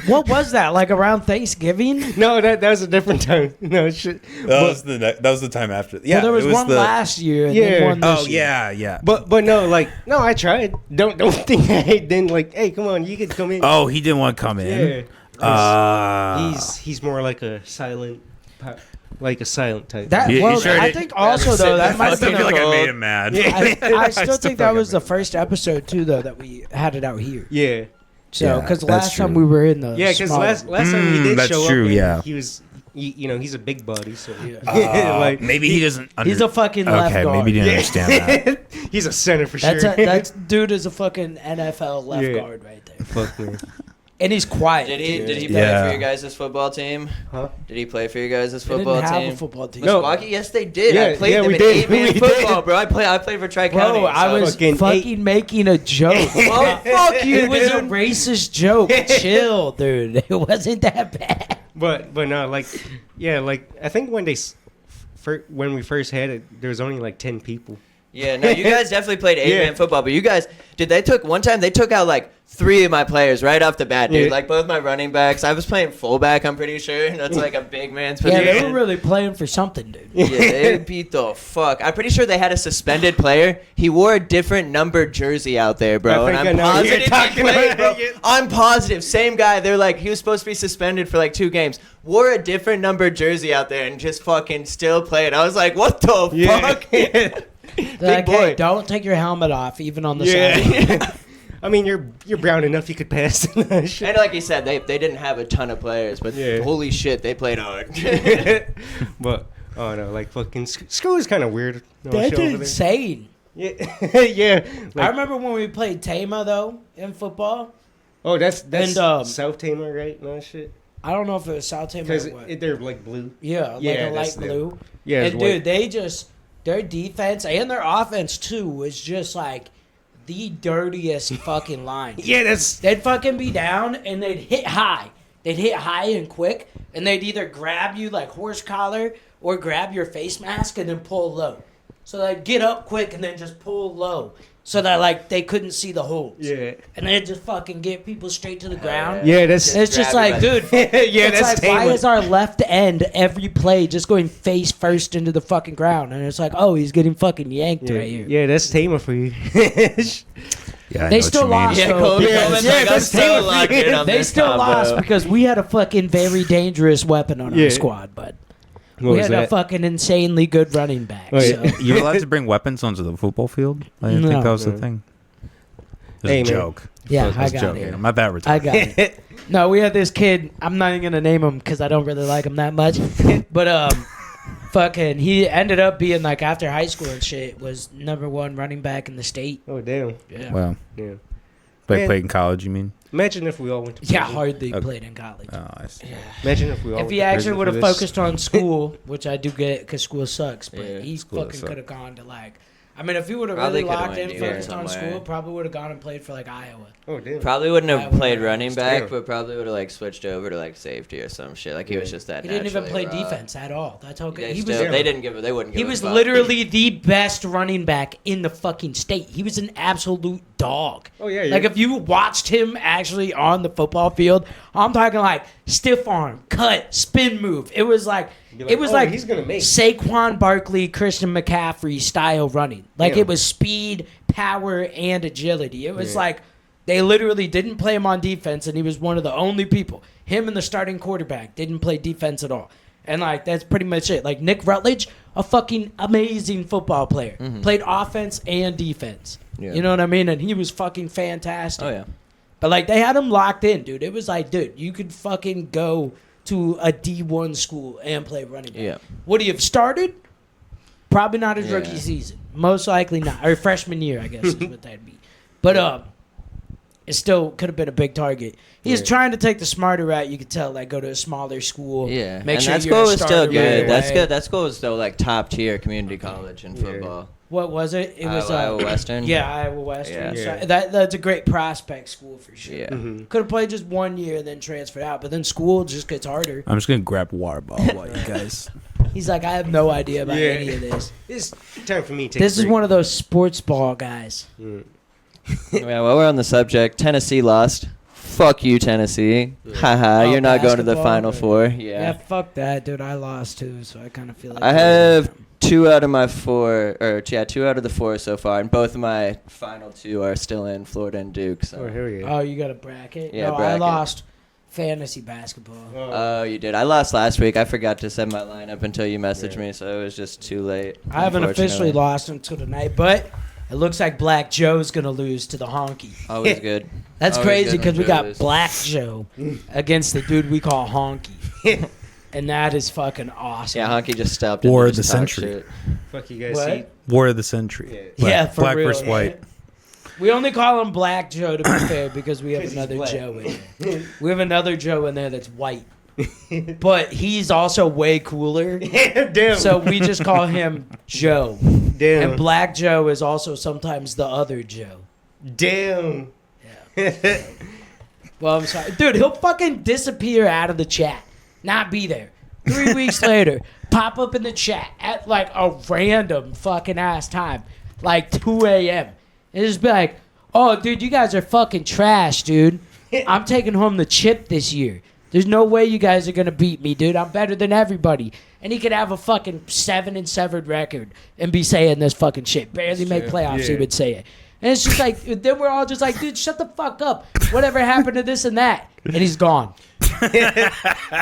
What was that? Like around Thanksgiving? No, that was a different time. No shit. That was the time after. Yeah, Well, there was it one the, last year and Yeah. then one this Oh year. yeah. But no, like no, I tried. Don't think I didn't like. Hey, come on, you could come in. Oh, he didn't want to come in. Yeah. He's more like a silent type. That, You well, sure I did- think also, though, that I might have still been feel like I cold. made him mad. I still think that fucking was the mad. first episode, too, though, that we had it out here. Yeah. So, Yeah, because that's last time true. we were in the Yeah, because smaller- last time he did that's show true, up. and yeah. He was, he's a big body, so Like, maybe he doesn't. He's a fucking left okay. guard. Maybe he didn't understand that. he's a center for sure. That's dude is a fucking NFL left Yeah. guard right there, Fuck man. and he's quiet. Did he dude. play Yeah. for your guys' football team? Huh? Did he play for your guys' They football didn't have team? a football team. No. Milwaukee? Yes, they did. Yeah, I played yeah, them we in did. 8-man We football, did. bro. I played for Tri-County. Bro, I was Fucking fucking making a joke. Well, fuck you, It was a dude. racist joke. Chill, dude. It wasn't that bad. But no, like I think when when we first had it, there was only like 10 people. Yeah, no, you guys definitely played 8-man Yeah. football, but you guys, one time they took out like 3 of my players right off the bat, dude. Yeah. Like both my running backs. I was playing fullback, I'm pretty sure. That's like a big man's Yeah, position. they were really playing for something, dude. Yeah, they beat the fuck. I'm pretty sure they had a suspended player. He wore a different numbered jersey out there, bro. I And think I'm I know what you're positive he talking played, about. bro. I'm positive. Same guy. They're like, he was supposed to be suspended for like 2 games. Wore a different numbered jersey out there and just fucking still played. I was like, what the Yeah. fuck? They're like, boy. hey, don't take your helmet off, even on the side. Yeah. I mean, you're brown enough you could pass. Shit. And like you said, they didn't have a ton of players, but Yeah. holy shit, they played hard. But oh no, like fucking school is kind of weird. No That's shit over there. insane. Yeah, yeah. I Like, remember when we played Tama, though, in football. oh, that's And, South Tamer, right? No shit. I don't know if it was South Tama Because or what. they're like blue. Yeah, like Yeah, a that's light them. blue. Yeah, it's And dude, they just their defense and their offense too was just like the dirtiest fucking line. yeah, that's They'd fucking be down and they'd hit high. They'd hit high and quick, and they'd either grab you like horse collar or grab your face mask and then pull low. So they'd get up quick and then just pull low, so that like they couldn't see the holes. yeah, And they'd just fucking get people straight to the ground. yeah. That's And it's just Grab like, you dude, yeah. it's That's like, why Tamer. is our left end every play just going face first into the fucking ground? And it's like, oh, he's getting fucking yanked Yeah, right here. yeah, that's Tamer for you. Yeah, I They know still what you mean. lost. Yeah, So- Kobe Yeah, Coleman's yeah, like, I'm that's so Taylor locked in on They this still combo. lost because we had a fucking very dangerous weapon on Yeah. our squad, but What we was had a that? fucking insanely good running back. Oh, yeah. So. You're allowed to bring weapons onto the football field? I didn't think No. that was the No. thing. It was Hey, a man. joke. Yeah, I I was got joking. it. My bad, I retarded. got it. No, we had this kid. I'm not even gonna name him because I don't really like him that much. But fucking, he ended up being like after high school and shit was #1 running back in the state. Oh damn. Yeah, Wow. Yeah. Like Man. played in college, you mean? Imagine if we all went to yeah, prison. hardly Okay. played in college. Oh, I see. Imagine if we all If went he to actually prison would have for this. focused on school, which I do get because school sucks, but Yeah, he school fucking sucks. could have gone to like I mean, if he would have Probably really could've locked went in, D1 focused on somewhere. school, probably would have gone and played for like Iowa. Oh damn. Probably wouldn't Yeah, have played whatever. running back, Damn. but probably would have like switched over to like safety or some shit. Like he was just that. He didn't even play naturally raw. defense at all. That's how good They, he still, was. they didn't give. They wouldn't give. He a was fuck. literally the best running back in the fucking state. He was an absolute dog. Oh, yeah, Like yeah. if you watched him actually on the football field, I'm talking like stiff arm, cut, spin move. It was like You're like, it was oh, like he's gonna make it. Saquon Barkley, Christian McCaffrey style running. Like Yeah. it was speed, power, and agility. It was Yeah. like they literally didn't play him on defense, and he was one of the only people. Him and the starting quarterback didn't play defense at all. And, like, that's pretty much it. Like, Nick Rutledge, a fucking amazing football player. Played offense and defense. Yeah. You know what I mean? And he was fucking fantastic. Oh yeah. But, like, they had him locked in, dude. It was like, dude, you could fucking go to a D1 school and play running back. Yeah. Would he have started? Probably not his Yeah. rookie season. Most likely not. Or freshman year, I guess is what that'd be. But, it still could have been a big target. He was Yeah. trying to take the smarter route. You could tell, like, go to a smaller school. Yeah. Make and sure that you're school a was still starter good. right That's away. good. That school was still like top tier community college in Yeah. football. What was it? It was Iowa Western. Yeah, Iowa Western. Yeah. So that's a great prospect school for sure. Yeah. Mm-hmm. Could have played just 1 year and then transferred out, but then school just gets harder. I'm just gonna grab a water bottle while you guys. He's like, I have no idea about Yeah. any of this. It's time for me to take This a is break. one of those sports ball guys. Yeah. While we're on the subject, Tennessee lost. Fuck you, Tennessee. Haha, Oh, you're not going to the basketball? Final Four. Yeah. Yeah. Fuck that, dude. I lost too, so I kind of feel like I have 2 out of my 4, or yeah, 2 out of the 4 so far, and both of my final 2 are still in Florida and Duke. So. Oh hell yeah. Oh, you got a bracket? Yeah, no, I bracket. lost fantasy basketball. Oh, you did. I lost last week. I forgot to set my lineup until you messaged Yeah. me, so it was just too late. I haven't officially unfortunately. lost until tonight, but it looks like Black Joe's gonna lose to the Honky. Always good. That's Always crazy good when because we Joe got loses. Black Joe against the dude we call Honky, and that is fucking awesome. Yeah, Honky just stopped. War and of the just talked century. shit. Fuck you guys. What? See? War of the Century. Yeah. Black, Yeah, for black real. versus white. We only call him Black Joe to be fair because we have 'Cause he's another black. Joe in there. We have another Joe in there that's white, but he's also way cooler. Damn. So we just call him Joe. damn. And Black Joe is also sometimes the other Joe. Damn. Well, I'm sorry. Dude, he'll fucking disappear out of the chat. Not be there. 3 weeks later, pop up in the chat at like a random fucking ass time. Like 2 a.m. And just be like, oh, dude, you guys are fucking trash, dude. I'm taking home the chip this year. There's no way you guys are going to beat me, dude. I'm better than everybody. And he could have a fucking 7-7 record and be saying this fucking shit. Barely make playoffs, he Yeah. would say it. And it's just like, then we're all just like, dude, shut the fuck up. Whatever happened to this and that? And he's gone.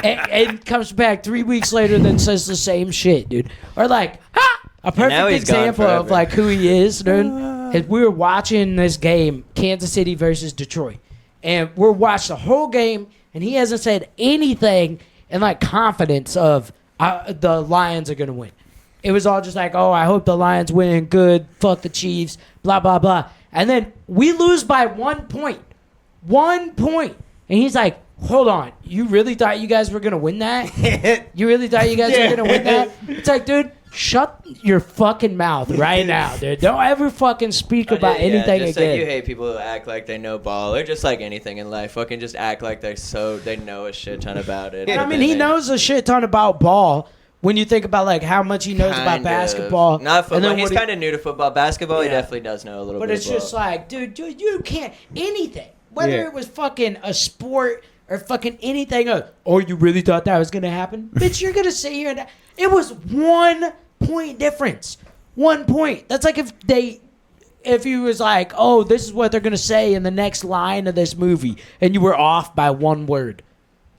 and comes back 3 weeks later and then says the same shit, dude. Or like, ha! A now perfect he's gone example of forever. like who he is, dude. Is we were watching this game, Kansas City versus Detroit. And we're watching the whole game, and he hasn't said anything in like confidence of the Lions are going to win. It was all just like, oh, I hope the Lions win. Good. Fuck the Chiefs. Blah, blah, blah. And then we lose by 1 point. 1 point. And he's like, hold on. You really thought you guys were going to win that? You really thought you guys were going to win that? It's like, dude, shut your fucking mouth right now, dude. Don't ever fucking speak about anything just again. Like you hate people who act like they know ball, or just like anything in life. Fucking just act like they know a shit ton about it. I but mean, then he they- knows a shit ton about ball. When you think about like how much he knows about Kind of. basketball, Not football. and then He's what he- kind of new to football. Basketball, he Yeah. definitely does know a little but bit. it's just like, dude, you can't anything. Whether Yeah. it was fucking a sport or fucking anything else. Oh, you really thought that was gonna happen, bitch? You're gonna sit here and it was 1 point difference. 1 point. That's like if you was like, oh, this is what they're gonna say in the next line of this movie, and you were off by 1 word.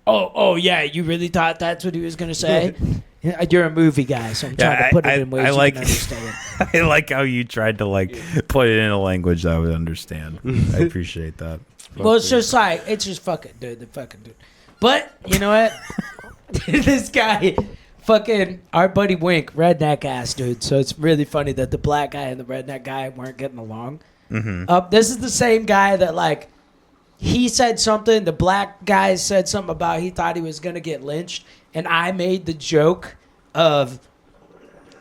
Oh yeah, you really thought that's what he was gonna say? Yeah, you're a movie guy, so I'm trying to put it in ways I you like, can understand. I like how you tried to like put it in a language that I would understand. I appreciate that. Well, it's just like, it's just fucking dude, the fucking dude. But, you know what? This guy, fucking, our buddy Wink, redneck ass dude. So it's really funny that the black guy and the redneck guy weren't getting along. This is the same guy that, like, he said something, the black guy said something about he thought he was going to get lynched. And I made the joke of,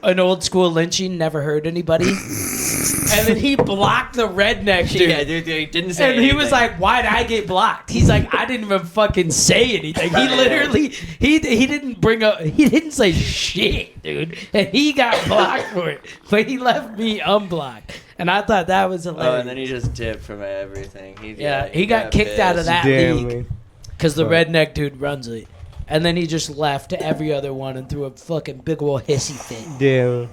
an old school lynching, never hurt anybody. And then he blocked the redneck dude. Yeah, dude, he didn't say And he was anything. like, why'd I get blocked? He's like, I didn't even fucking say anything. He literally, he didn't bring up, he didn't say shit, dude. And he got blocked for it. But he left me unblocked. And I thought that was hilarious. Oh, and then he just dipped from everything. He got kicked out of that Damn, league man. because the redneck dude runs it. And then he just left to every other one and threw a fucking big ol' hissy fit. Damn.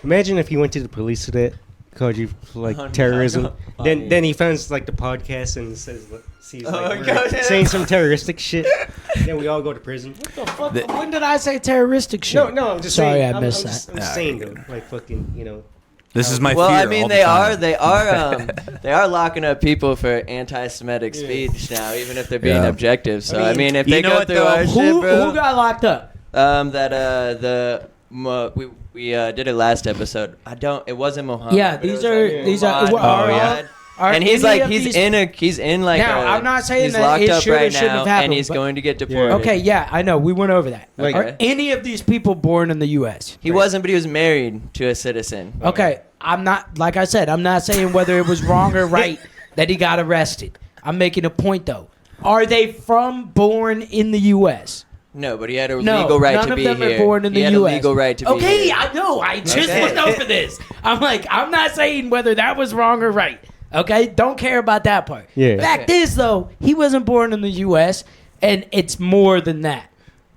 Imagine if he went to the police for that, called you for, like, Oh, terrorism. no. Then he finds like the podcast and sees Oh, like, God, yeah. saying some terroristic shit. Then we all go to prison. What the fuck? When did I say terroristic shit? No, I'm just Sorry, saying. I missed I'm that. just saying though, like fucking, This is my Well, fear. I mean, all the they time. they are locking up people for anti-Semitic speech now, even if they're being Yeah. objective. So I I mean, mean, if you they know go what, through though? our shit, bro, Who got locked up? we did it last episode. It wasn't Mohammed. Yeah, but it these was, are like, these are. Muhammad. are yeah. all- are And he's any like of he's these- in like Now, I'm not saying he's that locked it up should or right shouldn't now, have happened, and he's but- going to get deported. Okay, yeah, I know. We went over that. Like- Are any of these people born in the U.S.? He wasn't, but he was married to a citizen. Okay, I'm not. Like I said, I'm not saying whether it was wrong or right that he got arrested. I'm making a point though. Are they born in the U.S.? No, but he had a No, legal right none to of be them here. are born in he the had U.S. a legal right to be Okay, here. I know. I just Okay. went over this. I'm like, I'm not saying whether that was wrong or right. Okay, don't care about that part. Yeah. Fact is, though, he wasn't born in the U.S., and it's more than that.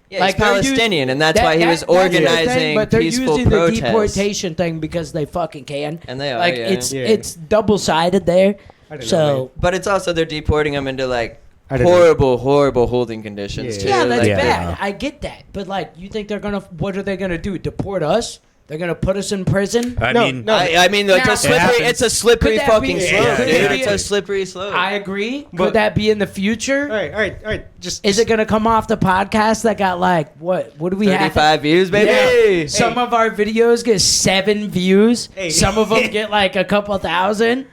Yeah, Like, he's they're Palestinian, and that's That- why he that- was that's the organizing thing, but they're peaceful using protests. the deportation thing because they fucking can. And they are, like yeah. it's double sided there. I don't know, So But it's also they're deporting him into like I don't know. horrible holding conditions Yeah. too. yeah, that's like, Yeah. bad. I get that, but like, you think they're gonna? What are they gonna do? Deport us? They're gonna put us in prison? I No, mean, no. I mean, it's Now- a slippery. happens. It's a slippery Could that fucking be- slope, yeah, dude. exactly. It's a slippery slope. I agree. But- Could that be in the future? All right. Just Is it gonna come off the podcast that got like what? What do we have? 35 views, baby. Yeah. Some of our videos get 7 views. Hey. Some of them get like a couple thousand.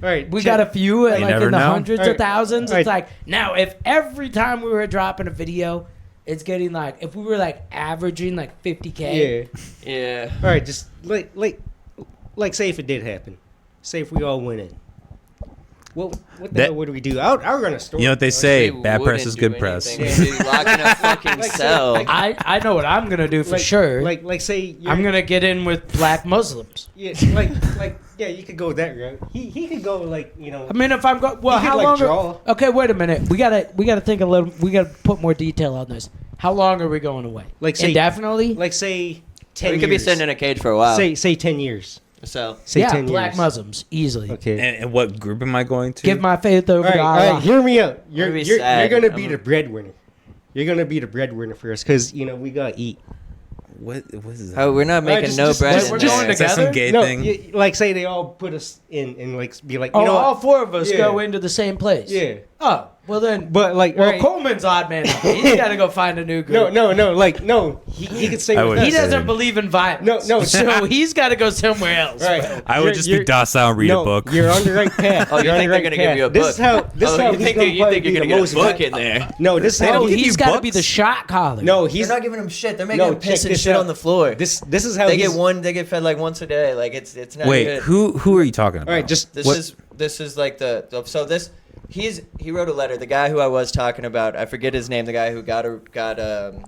all right. We check- got a few at You like never in the know. hundreds of Alright, thousands. alright. It's like now if every time we were dropping a video, it's getting like if we were like averaging like 50K. Yeah. Yeah. All right. Just like say if it did happen, say if we all went in. What the That- hell would we do? I'll run a story. you know what they say: We bad press wouldn't is do good press. anything. We'd be locked in a fucking Like, cell. like- I know what I'm gonna do for sure. Like say you're, I'm gonna get in with black Muslims. Yeah, yeah, you could go that route. He could go I mean, if I'm going, well, You could, how like, long? draw. Okay, wait a minute. We gotta think a little. We gotta put more detail on this. How long are we going away? Like, say- indefinitely. like say 10 we years. could be sitting in a cage for a while. say 10 years. So Say yeah, 10 black years. Muslims easily. Okay. And what group am I going to? Give my faith over All to right, Allah. hear me out. You're Gonna be you're sad. gonna be I'm- the breadwinner. You're gonna be the breadwinner for us because we gotta eat. What is that? oh, we're not making just- no just- bread. just- in we're there. going Is that some together? gay No, thing? like say they all put us in and like be like, Oh, you know all what? 4 of us Yeah. go into the same place. Yeah. Oh, well then. But like, Well, all right, Coleman's odd man. He's got to go find a new group. no. He could say I with would us. He say- doesn't believe in violence. No, So he's got to go somewhere else. All right. I would just be docile and read a book. You're on the right path. Oh, you You're on think the they're right gonna give you a path. This book? is how. This is how you he's think gonna you think be you're the gonna most get a book vi- in there? No, this is how Oh, give he's you got to be books? the shot caller. No, They're he's not giving them shit. They're making them piss and this shit out. on the floor. This is how They he's- get They get fed like once a day. Like it's not Wait, good. who are you talking about? All right, just This What- is like so this he wrote a letter. The guy who I was talking about, I forget his name. The guy who got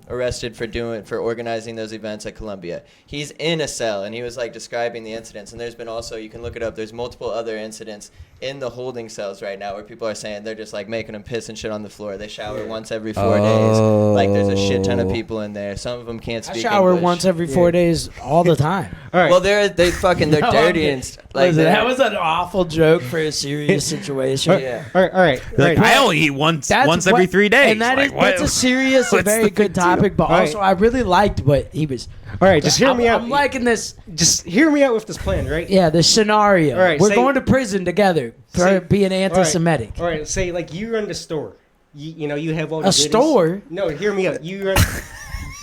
arrested for organizing those events at Columbia. He's in a cell and he was like describing the incidents. And there's been also, you can look it up. There's multiple other incidents in the holding cells right now where people are saying they're just like making them piss and shit on the floor. They shower once every 4 days. Like there's a shit ton of people in there. Some of them can't I speak shower English. once every 4 days all the time. all right. Well, they're No, I'm dirty kidding. and like Listen, that they're- was an awful joke for a serious situation. yeah. all right. Like, I only eat once every what- 3 days. And Like, that's a serious, what's very the good big deal? topic. But All also, right. I really liked what he was. All right, just hear me out. I'm liking this. Just hear me out with this plan, right? Yeah, the scenario. All right, We're say- going to prison together for say- being anti-Semitic. All right, say like you run the store. You know you have all the A goodies. store? No, hear me out. You run.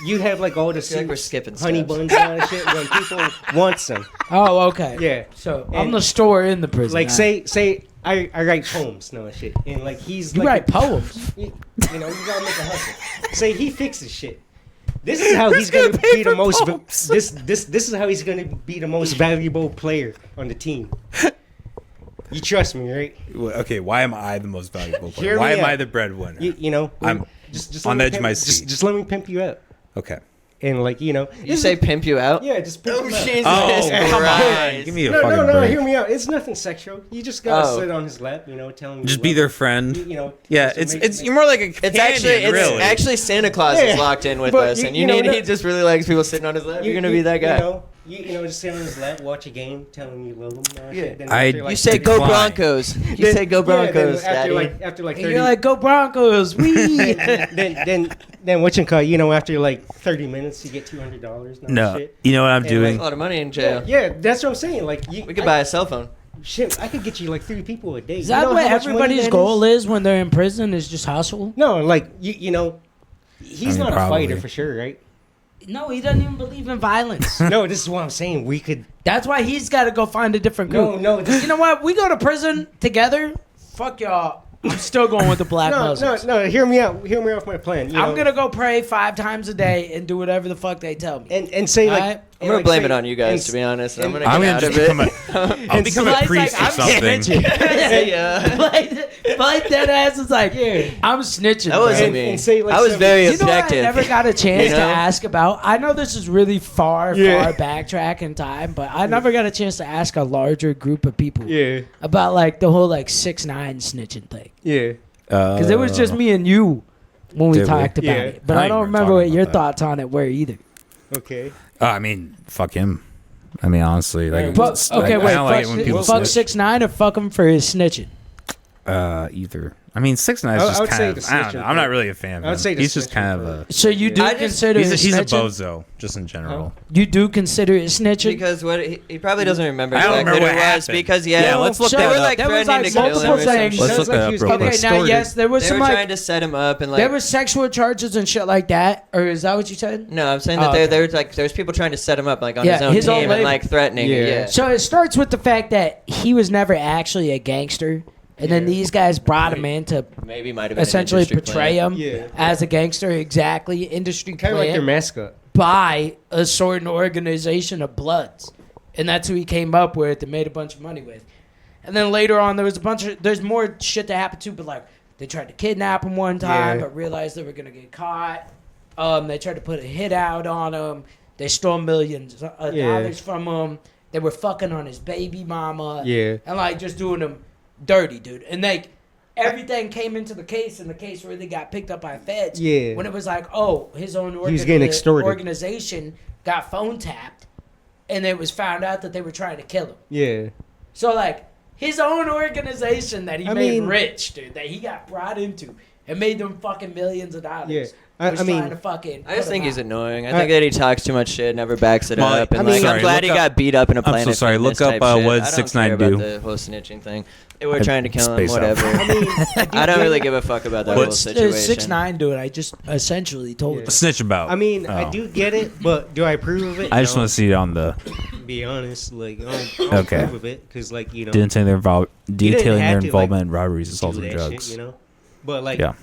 You have like all the feel like we're soups, skipping honey steps. buns and all that shit when people want some. Oh, okay. Yeah. So I'm And- the store in the prison. Like All say I write poems, no shit, and like he's you like write poems. you know you gotta make a hustle. Say he fixes shit. This is how he's gonna pay be the for most. pumps. This is how he's gonna be the most valuable player on the team. You trust me, right? Okay, why am I the most valuable player? Hear Why me am I out. the breadwinner? You know, I'm just on let the me edge of my pimp- seat. Just let me pimp you out, Okay. and like You this say is- pimp you out? yeah, just pimp Oh, him out. Jesus Oh, come on. Christ. Give me a No, fucking no, break. hear me out. It's nothing sexual. You just gotta Oh. sit on his lap, tell him. Just you be love their him. friend. You know. Yeah, just it's make- you're more like a It's companion, really. actually Santa Claus Yeah. is locked in with But us, you- and you know, he just really likes people sitting on his lap. You're gonna be that guy. You know, just sit on his lap, watch a game, tell him you love him. and all that Yeah. shit. Then I- after, You You say 30 go Fine. Broncos. You say go Broncos, then after Daddy. after like And 30, you're like, go Broncos, we. then what you call after like 30 minutes you get $200. No, shit. you know what I'm And, doing? That's a lot of money in Yeah, jail. yeah, that's what I'm saying. Like We could buy a cell phone. shit. I could get you like 3 people a day. Is that what everybody's goal is when they're in prison? Is just hustle? No, like you know, he's I mean, not probably. a fighter for sure, right? No, he doesn't even believe in violence. No, this is what I'm saying. We could. That's why he's got to go find a different group. No, You know what? We go to prison together. Fuck y'all. I'm still going with the black Muslims. no. Hear me out. Hear me out with my plan. You I'm know? gonna go pray 5 times a day and do whatever the fuck they tell me. and say like. Alright. I'm gonna blame it on you guys, to be honest. I'm gonna get out just of it. become a, I'll become a Slide's priest like, or I'm something. snitching. Yeah. like that ass is like, I'm snitching. That wasn't bro. me. and say, like, I was some- very You know what I objective. never got a chance You know? to ask about? I know this is really far Yeah. backtrack in time, but I never got a chance to ask a larger group of people Yeah, about like the whole like 6ix9ine snitching thing. yeah. Because it was just me and you when we Did we? talked about Yeah. it. But I I don't ain't remember talking what your about that. thoughts on it were either. Okay. I mean, fuck him. I mean, honestly, like, But, it's- okay, like, wait. I don't like it when people Fuck snitch. 6ix9ine or fuck him for his snitching? Either. I mean, 6ix9ine is I just would say kind the of. I don't snitching know. I'm not part. really a fan. Of I would him. say the he's just snitching kind of part. a. So you do I just- consider it He's a snitching? bozo, just in general. You do consider it snitching? Because what he probably doesn't remember I don't exactly remember what it what was. happened. Because Yeah, let's look So they that were up. like There was, threatening like, to kill him multiple or some things. shit. Let's look Sounds like that he was up real getting quick. Okay, now extorted. yes, there was They some were like trying to set him up and like. there was sexual charges and shit like that, or is that what you said? No, I'm saying that Oh, there okay. was like there's people trying to set him up like on Yeah, his own his own team label. and like threatening. Yeah. Yeah. So it starts with the fact that he was never actually a gangster, and then Yeah. these guys brought him in to Maybe might have been essentially an industry portray plan. him Yeah. as a gangster. Exactly, industry Kind of like their plan mascot. by a certain organization of Bloods, and that's who he came up with and made a bunch of money with. And then later on, there's more shit that happened too, but like they tried to kidnap him one time, Yeah. but realized they were gonna get caught. They tried to put a hit out on him. They stole millions of Yeah. dollars from him. They were fucking on his baby mama. Yeah. And like just doing him dirty, dude. And like everything came into the case, and the case really got picked up by feds. Yeah. When it was like, oh, his own He was getting extorted. organization got phone tapped, and it was found out that they were trying to kill him. Yeah. So like his own organization that he I made mean- rich, dude, that he got brought into and made them fucking millions of dollars. Yeah. was I mean- trying to fucking. I just put think him he's out. annoying. I think that he talks too much shit, never backs it Well, up, and I mean- like sorry, I'm glad he look up- got beat up in a I'm so Planet sorry, Fitness look up, type shit. what did I don't 6ix9ine care about do? the whole snitching thing. They were trying to kill him, Space out. whatever. I mean, I don't really give a fuck about that whole What's situation. 6ix9ine doing? I just essentially told Yeah. you. Snitch about. I mean, Oh. I do get it, but do I approve of it? I just No. want to see it on the Be honest, like I don't Okay. approve of it because, like detailing their detailing have their to, involvement like, in robberies, do assaults, and that drugs. shit, But like, Yeah.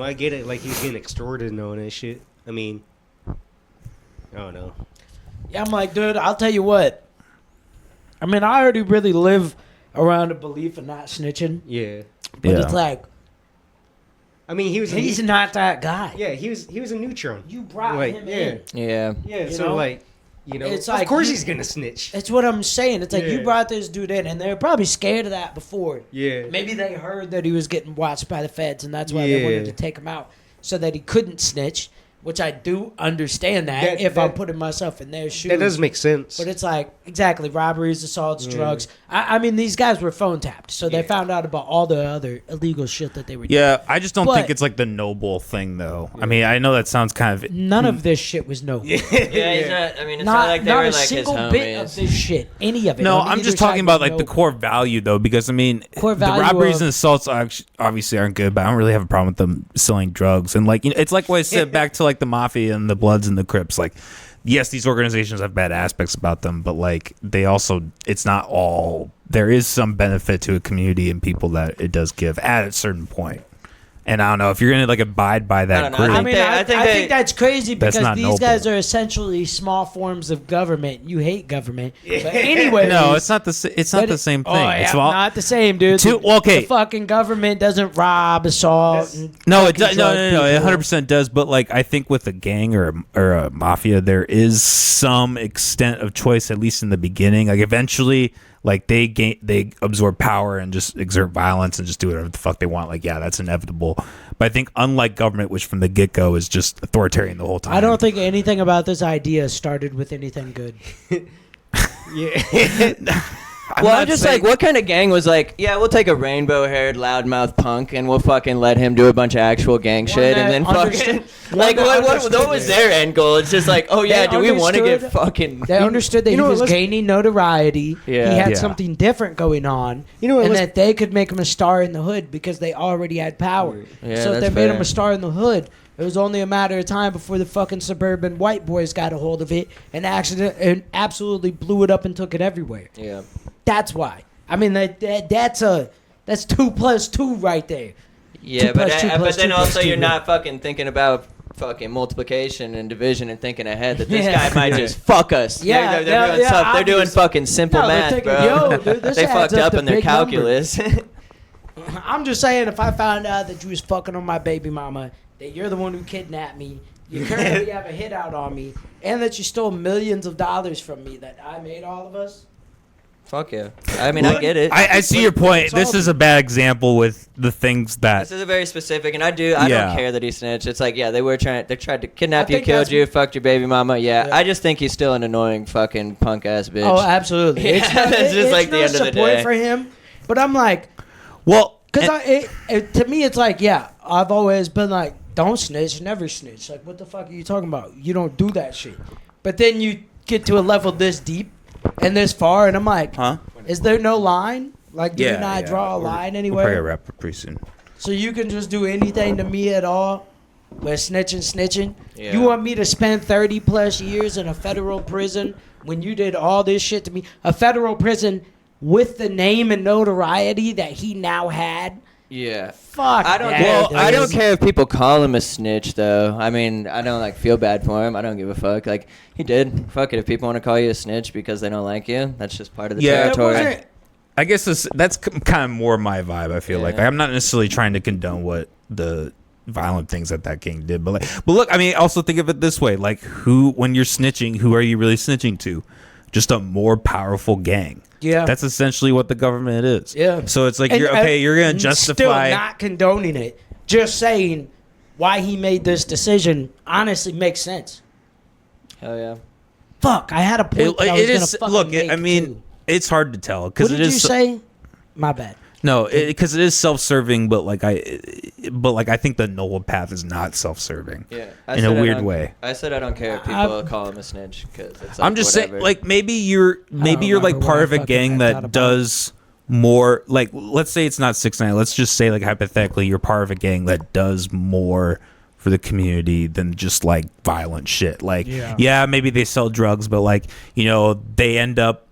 I get it. Like he's getting extorted and all that shit. I mean, I don't know. Yeah, I'm like, dude, I'll tell you what. I mean, I already really live around the belief of not snitching, Yeah, but Yeah. it's like I mean, he's not that guy. yeah, he was a neutron. You brought Like, him yeah. in. Yeah. Yeah, You so know? like, It's of like course you- he's gonna snitch. That's what I'm saying. It's like you Yeah. brought this dude in, and they were probably scared of that before. Yeah, Maybe they heard that he was getting watched by the feds, and that's why they wanted Yeah. to take him out so that he couldn't snitch. Which I do understand that, That- if I'm that- putting myself in their shoes. that does make sense. But it's like, exactly, robberies, assaults, Yeah. drugs. I mean, these guys were phone tapped, so they Yeah. found out about all the other illegal shit that they were doing. Yeah, I just don't But- think it's like the noble thing, though. I mean, I know that sounds kind of. None of this shit was no. Yeah, he's not. I mean, it's not, Not, like they not were a like his single bit of homies. this shit. Any of it. No, on I'm either just side talking about was like the no. core value, though, because I mean, Core the value robberies of- and assaults obviously aren't good, but I don't really have a problem with them selling drugs. And like, it's like what I said back to like the mafia and the Bloods and the Crips. Like, yes, these organizations have bad aspects about them, but like they also, it's not all. There is some benefit to a community and people that it does give at a certain point. And I don't know if you're gonna like abide by I that don't know. group. I think that's crazy That's because not these noble. guys are essentially small forms of government. You hate government, but anyway, no, it's not the it's not the same thing. Oh, yeah, It's all, not the same, dude. Okay. The fucking government doesn't rob, assault. And no, it fucking does. No, drug it people. 100% does. But like, I think with a gang or a mafia, there is some extent of choice, at least in the beginning. Like eventually, like they absorb power and just exert violence and just do whatever the fuck they want. Like, yeah, that's inevitable. But I think unlike government, which from the get go is just authoritarian the whole time. I don't think anything about this idea started with anything good. I'm just like, what kind of gang was like, yeah, we'll take a rainbow-haired, loudmouth punk, and we'll fucking let him do a bunch of actual gang shit, and then fucking, like, what was their end goal? It's just like, oh yeah, do we want to get fucking? They understood that he was gaining notoriety. Yeah. He had Yeah. something different going on, and that they could make him a star in the hood because they already had power. Yeah, so if they that's made fair. him a star in the hood, it was only a matter of time before the fucking suburban white boys got a hold of it and absolutely blew it up and took it everywhere. Yeah. That's why. I mean, that's 2 + 2 right there. Yeah, 2 but + 2 but + then 2 + also 2. you're not fucking thinking about fucking multiplication and division and thinking ahead that this Yeah. guy might just fuck us. Yeah, they're doing yeah, stuff. They're doing obviously. fucking simple No, they're math, thinking, bro. yo, dude, this they adds fucked up up to in their big calculus. I'm just saying, if I found out that you was fucking on my baby mama, that you're the one who kidnapped me, you currently have a hit out on me, and that you stole millions of dollars from me that I made all of us. Fuck yeah. I mean, I get it. I see your point. This is a bad example with the things that. This is a very specific, and I don't care that he snitched. It's like, yeah, they tried to kidnap you, think killed that's you, what- fucked your baby mama. Yeah, Yeah. I just think he's still an annoying fucking punk ass bitch. Oh, absolutely. Yeah, that's just like the end of the support day. for him, but I'm like, Well, because to me, it's like, yeah, I've always been like, don't snitch, never snitch. Like, what the fuck are you talking about? You don't do that shit. But then you get to a level this deep and this far, and I'm like, huh? is there no line? Like, do you not draw a line We'll probably anywhere? wrap up pretty soon. So you can just do anything to me at all? With snitching? Yeah. You want me to spend 30+ years in a federal prison when you did all this shit to me? A federal prison with the name and notoriety that he now had? Yeah. Fuck I don't that, care. dude. I don't care if people call him a snitch, though. I mean, I don't like feel bad for him. I don't give a fuck. Like, he did. Fuck it. If people want to call you a snitch because they don't like you, that's just part of the Yeah. territory. I guess that's kind of more my vibe. I feel like Yeah. I'm not necessarily trying to condone what the violent things that gang did, but look, I mean, also think of it this way: like, when you're snitching, who are you really snitching to? Just a more powerful gang. Yeah. That's essentially what the government is. Yeah. So it's like And, you're gonna and justify. Still not condoning it. Just saying why he made this decision honestly makes sense. Hell yeah. Fuck, I had a point that I was it gonna is. fucking Look, make, I mean, too. it's hard to tell because What it did is. you say? My bad. No, because it is self-serving, but I think the noble path is not self-serving. Yeah. In a weird way. I said I don't care if people call him a snitch because it's like, I'm just whatever. saying, like maybe you're like remember part what of I a fucking gang thought that about does more. Like, let's say it's not 6ix9ine. Let's just say, like, hypothetically, you're part of a gang that does more for the community than just like violent shit. Like, yeah, maybe they sell drugs, but like, they end up.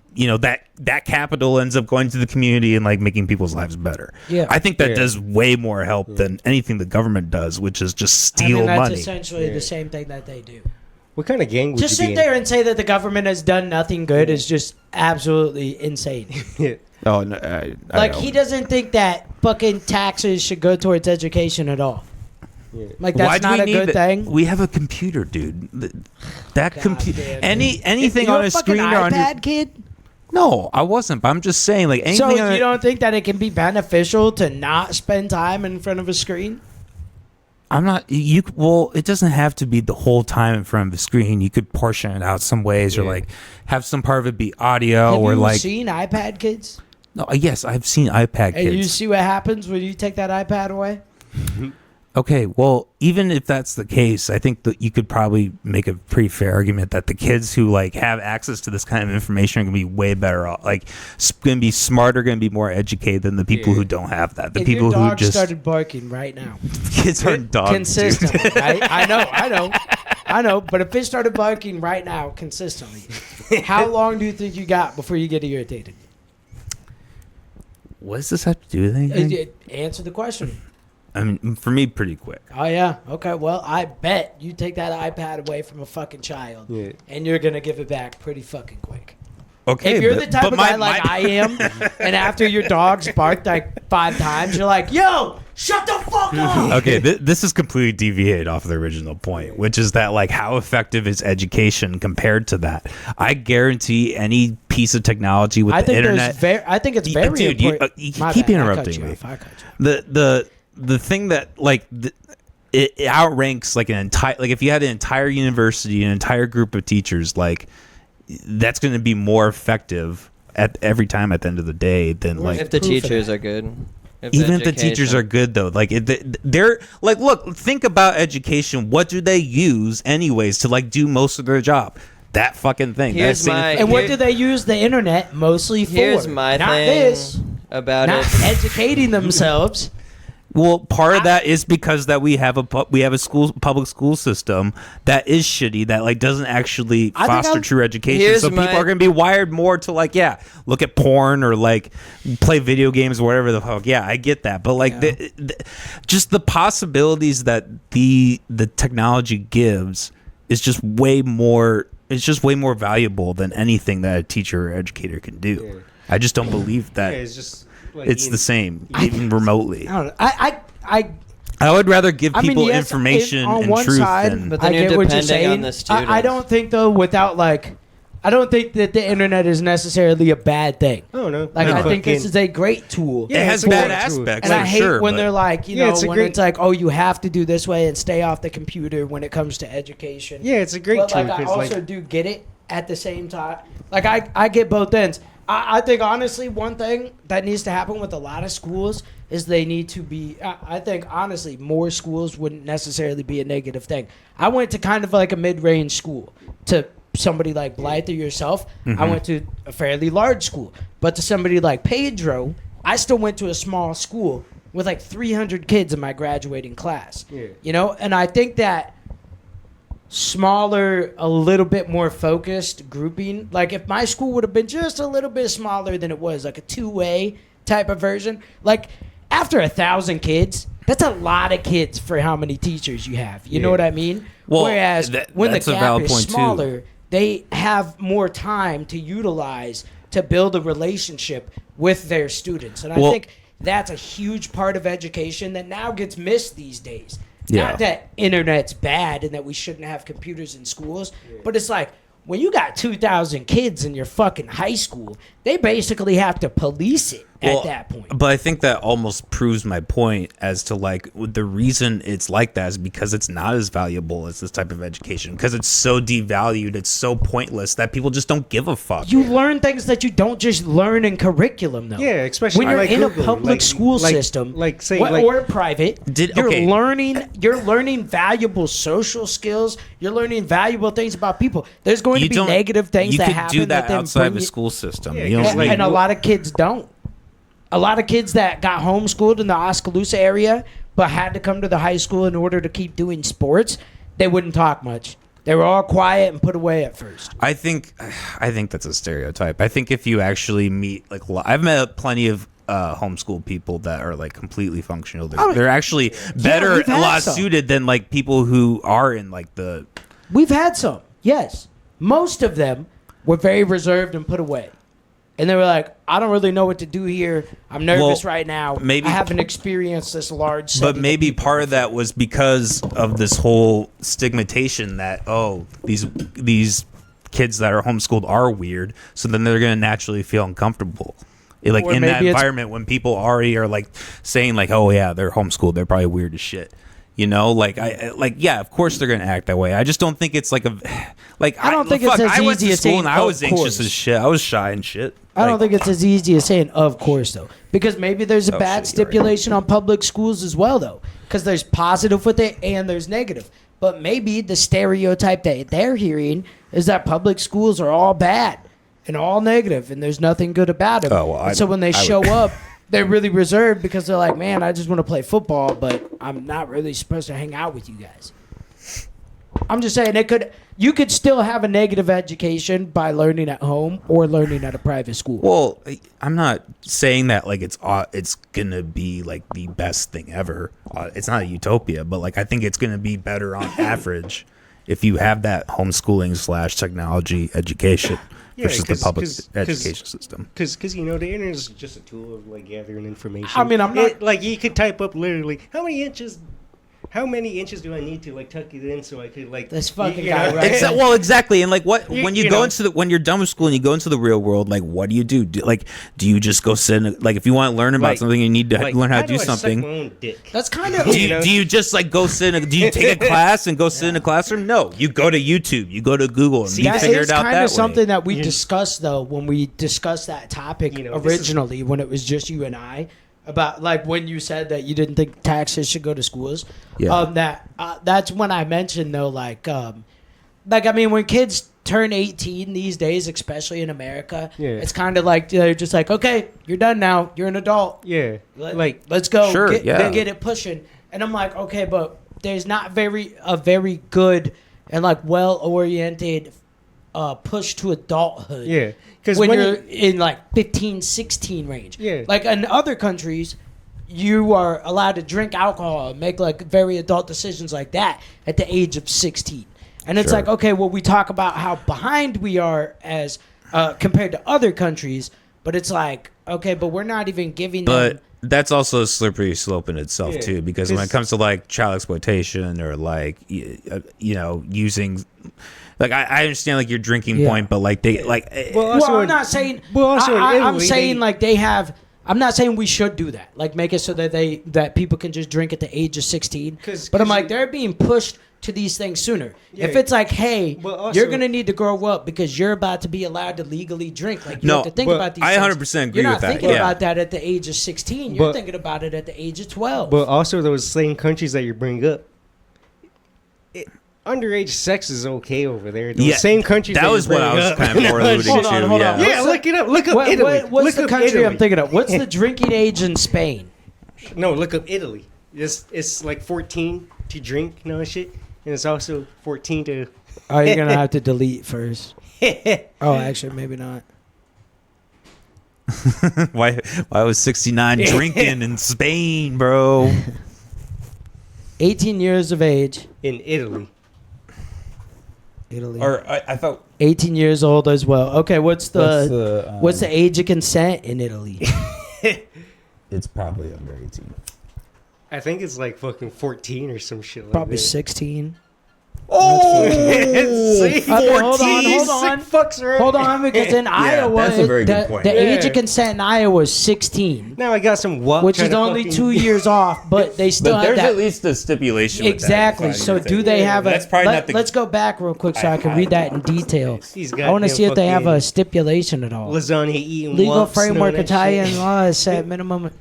That capital ends up going to the community and like making people's lives better. Yeah. I think that does way more help than anything the government does, which is just steal that's money. essentially the same thing that they do. What kind of gang would Just you be sit there and say that the government has done nothing good is just absolutely insane. in? Oh, no, I Like, don't. he doesn't think that fucking taxes should go towards education at all. Like, Why that's do not we a need good that? thing. We have a computer, dude. That computer, damn, anything You're on a fucking screen or on your. iPad kid? No, I wasn't. But I'm just saying, like So anything. you don't think that it can be beneficial to not spend time in front of a screen? I'm not. Well, it doesn't have to be the whole time in front of the screen. You could portion it out some ways, or like have some part of it be audio, Have or you like. seen iPad kids? No, yes, I've seen iPad And you kids. see what happens when you take that iPad away? Okay, well, even if that's the case, I think that you could probably make a pretty fair argument that the kids who like have access to this kind of information are going to be way better off. Like, going to be smarter, going to be more educated than the people who don't have that. The If people your dog who just started barking right now, kids aren't dogs. dude. consistently, right? I know. But if it started barking right now consistently, how long do you think you got before you get irritated? What does this have to do with anything? Answer the question. I mean, for me, pretty quick. Oh yeah. Okay. Well, I bet you take that iPad away from a fucking child, and you're gonna give it back pretty fucking quick. Okay, If you're the type of guy like I am, and after your dog's barked like 5 times, you're like, "Yo, shut the fuck up." Okay, this is completely deviated off the original point, which is that like how effective is education compared to that? I guarantee any piece of technology with the internet. I think it's very dude, important. you keep interrupting me. I cut you off. The thing that like it outranks like an entire, like if you had an entire university, an entire group of teachers, like that's going to be more effective at every time at the end of the day than like if the teachers are good. Even if the teachers are good though, like they're like, look, think about education. What do they use anyways to like do most of their job? That fucking thing. And what do they use the internet mostly for? Here's my not thing this, about not it. educating themselves. Well, part of that is because that we have a public school system that is shitty, that like doesn't actually foster true education. So people are going to be wired more to like, look at porn or like play video games or whatever the fuck. Yeah, I get that, but like just the possibilities that the technology gives is just way more. It's just way more valuable than anything that a teacher or educator can do. Yeah. I just don't believe that. It's just. Like it's the same, even remotely. I don't know. I would rather give people information and truth than. But then you're depending on the students. I don't think though, without like, I don't think that the internet is necessarily a bad thing. Oh no. Like I think this is a great tool. Yeah, it has bad aspects. And I hate when they're like, it's like, oh, you have to do this way and stay off the computer when it comes to education. Yeah, it's a great tool. Like I also do get it at the same time. Like I get both ends. I think, honestly, one thing that needs to happen with a lot of schools is they need to be, I think, honestly, more schools wouldn't necessarily be a negative thing. I went to kind of like a mid-range school. To somebody like Blythe or yourself, I went to a fairly large school. But to somebody like Pedro, I still went to a small school with like 300 kids in my graduating class. Yeah. You know, and I think that smaller, a little bit more focused grouping. Like if my school would have been just a little bit smaller than it was, like a 2A type of version. Like after 1,000 kids, that's a lot of kids for how many teachers you have. You know what I mean? Well, whereas when the gap is smaller, too. They have more time to utilize to build a relationship with their students. And I think that's a huge part of education that now gets missed these days. Yeah. Not that internet's bad and that we shouldn't have computers in schools, but it's like when you got 2,000 kids in your fucking high school, they basically have to police it at that point. But I think that almost proves my point as to like the reason it's like that is because it's not as valuable as this type of education, because it's so devalued, it's so pointless that people just don't give a fuck. You learn things that you don't just learn in curriculum though. Yeah, especially when you're like in Googling, a public school system, or private. You're learning valuable social skills. You're learning valuable things about people. There's going to be negative things that happen. You could do that then outside of a school system. Yeah, and a lot of kids don't. A lot of kids that got homeschooled in the Oskaloosa area but had to come to the high school in order to keep doing sports, they wouldn't talk much. They were all quiet and put away at first. I think that's a stereotype. I think if you actually meet, like, I've met plenty of homeschool people that are like completely functional. They're actually better, a lot suited than like people who are in like the. We've had some, yes. Most of them were very reserved and put away. And they were like, I don't really know what to do here. I'm nervous right now. Maybe, I haven't experienced this large but maybe part of that was because of this whole stigmatization that, these kids that are homeschooled are weird. So then they're going to naturally feel uncomfortable. Like in that environment when people already are like saying like, oh yeah, they're homeschooled. They're probably weird as shit. You know, of course they're gonna act that way. I just don't think it's like I don't think it's as easy as saying. I was anxious as shit. I was shy and shit. I don't think it's as easy as saying, of course, though, because maybe there's a bad stipulation on public schools as well, though, because there's positive with it and there's negative. But maybe the stereotype that they're hearing is that public schools are all bad and all negative, and there's nothing good about them. So when they show up. They're really reserved because they're like, man, I just want to play football, but I'm not really supposed to hang out with you guys. I'm just saying you could still have a negative education by learning at home or learning at a private school. Well, I'm not saying that like it's gonna be like the best thing ever. It's not a utopia, but like I think it's gonna be better on average if you have that homeschooling / technology education versus the public education system. Because the internet is just a tool of like gathering information. I mean, I'm not like you could type up literally how many inches do I need to like tuck it in so I could like this fucking guy, right? Well, exactly. And like when you're done with school and you go into the real world, like what do you do? Do you just go sit in like if you want to learn about something, you need to learn how to do something. Suck my own dick? That's kind of Do you just like go sit do you take a class and go sit in a classroom? No, you go to YouTube, you go to Google, and you figure it out that way. That is something that we discussed though when we discussed that topic originally when it was just you and I. About like when you said that you didn't think taxes should go to schools, that's when I mentioned though, like I mean when kids turn 18 these days, especially in America, it's kind of like they're just like, okay, you're done now, you're an adult, let's go, get it pushing, and I'm like, okay, but there's not a very good and like well oriented push to adulthood. Yeah. Because when you're in like 15, 16 range. Yeah. Like in other countries, you are allowed to drink alcohol and make like very adult decisions like that at the age of 16. And it's like, okay, well, we talk about how behind we are as compared to other countries, but it's like, okay, but we're not even giving them. But that's also a slippery slope in itself too, because when it comes to like child exploitation or like using. Like I understand like your drinking point, but like they like. I'm not saying. I'm saying like they have. I'm not saying we should do that. Like make it so that people can just drink at the age of 16. But I'm like they're being pushed to these things sooner. Yeah. If it's like, hey, you're gonna need to grow up because you're about to be allowed to legally drink. Like you have to think about these. I things. 100% agree You're with that. not thinking about that at the age of 16. You're thinking about it at the age of 12. But also those same countries that you bring up. Underage sex is okay over there. The same countries. That was what I was kind of more alluding to. Hold on. Yeah, look it up. Look up Italy. What's the country I'm thinking of? What's the drinking age in Spain? No, look up Italy. It's like 14 to drink, shit, and it's also 14 to. Oh, you're gonna have to delete first. Oh, actually, maybe not. Why was 69 drinking in Spain, bro? 18 years of age in Italy. Or I thought 18 years old as well. Okay, what's the age of consent in Italy? It's probably under 18. I think it's like fucking 14 or some shit like probably that. 16. Oh, okay, hold on, because in Iowa, that's a very good point. The age of consent in Iowa is 16. Now I got some which is only 2 years off, but they still have there's that. at least a stipulation. Exactly. With that, so do they have a? That's probably not the, let's go back real quick so I can read that in detail. I want to see if they have a stipulation at all. Lasagna eating legal framework Italian law is set minimum.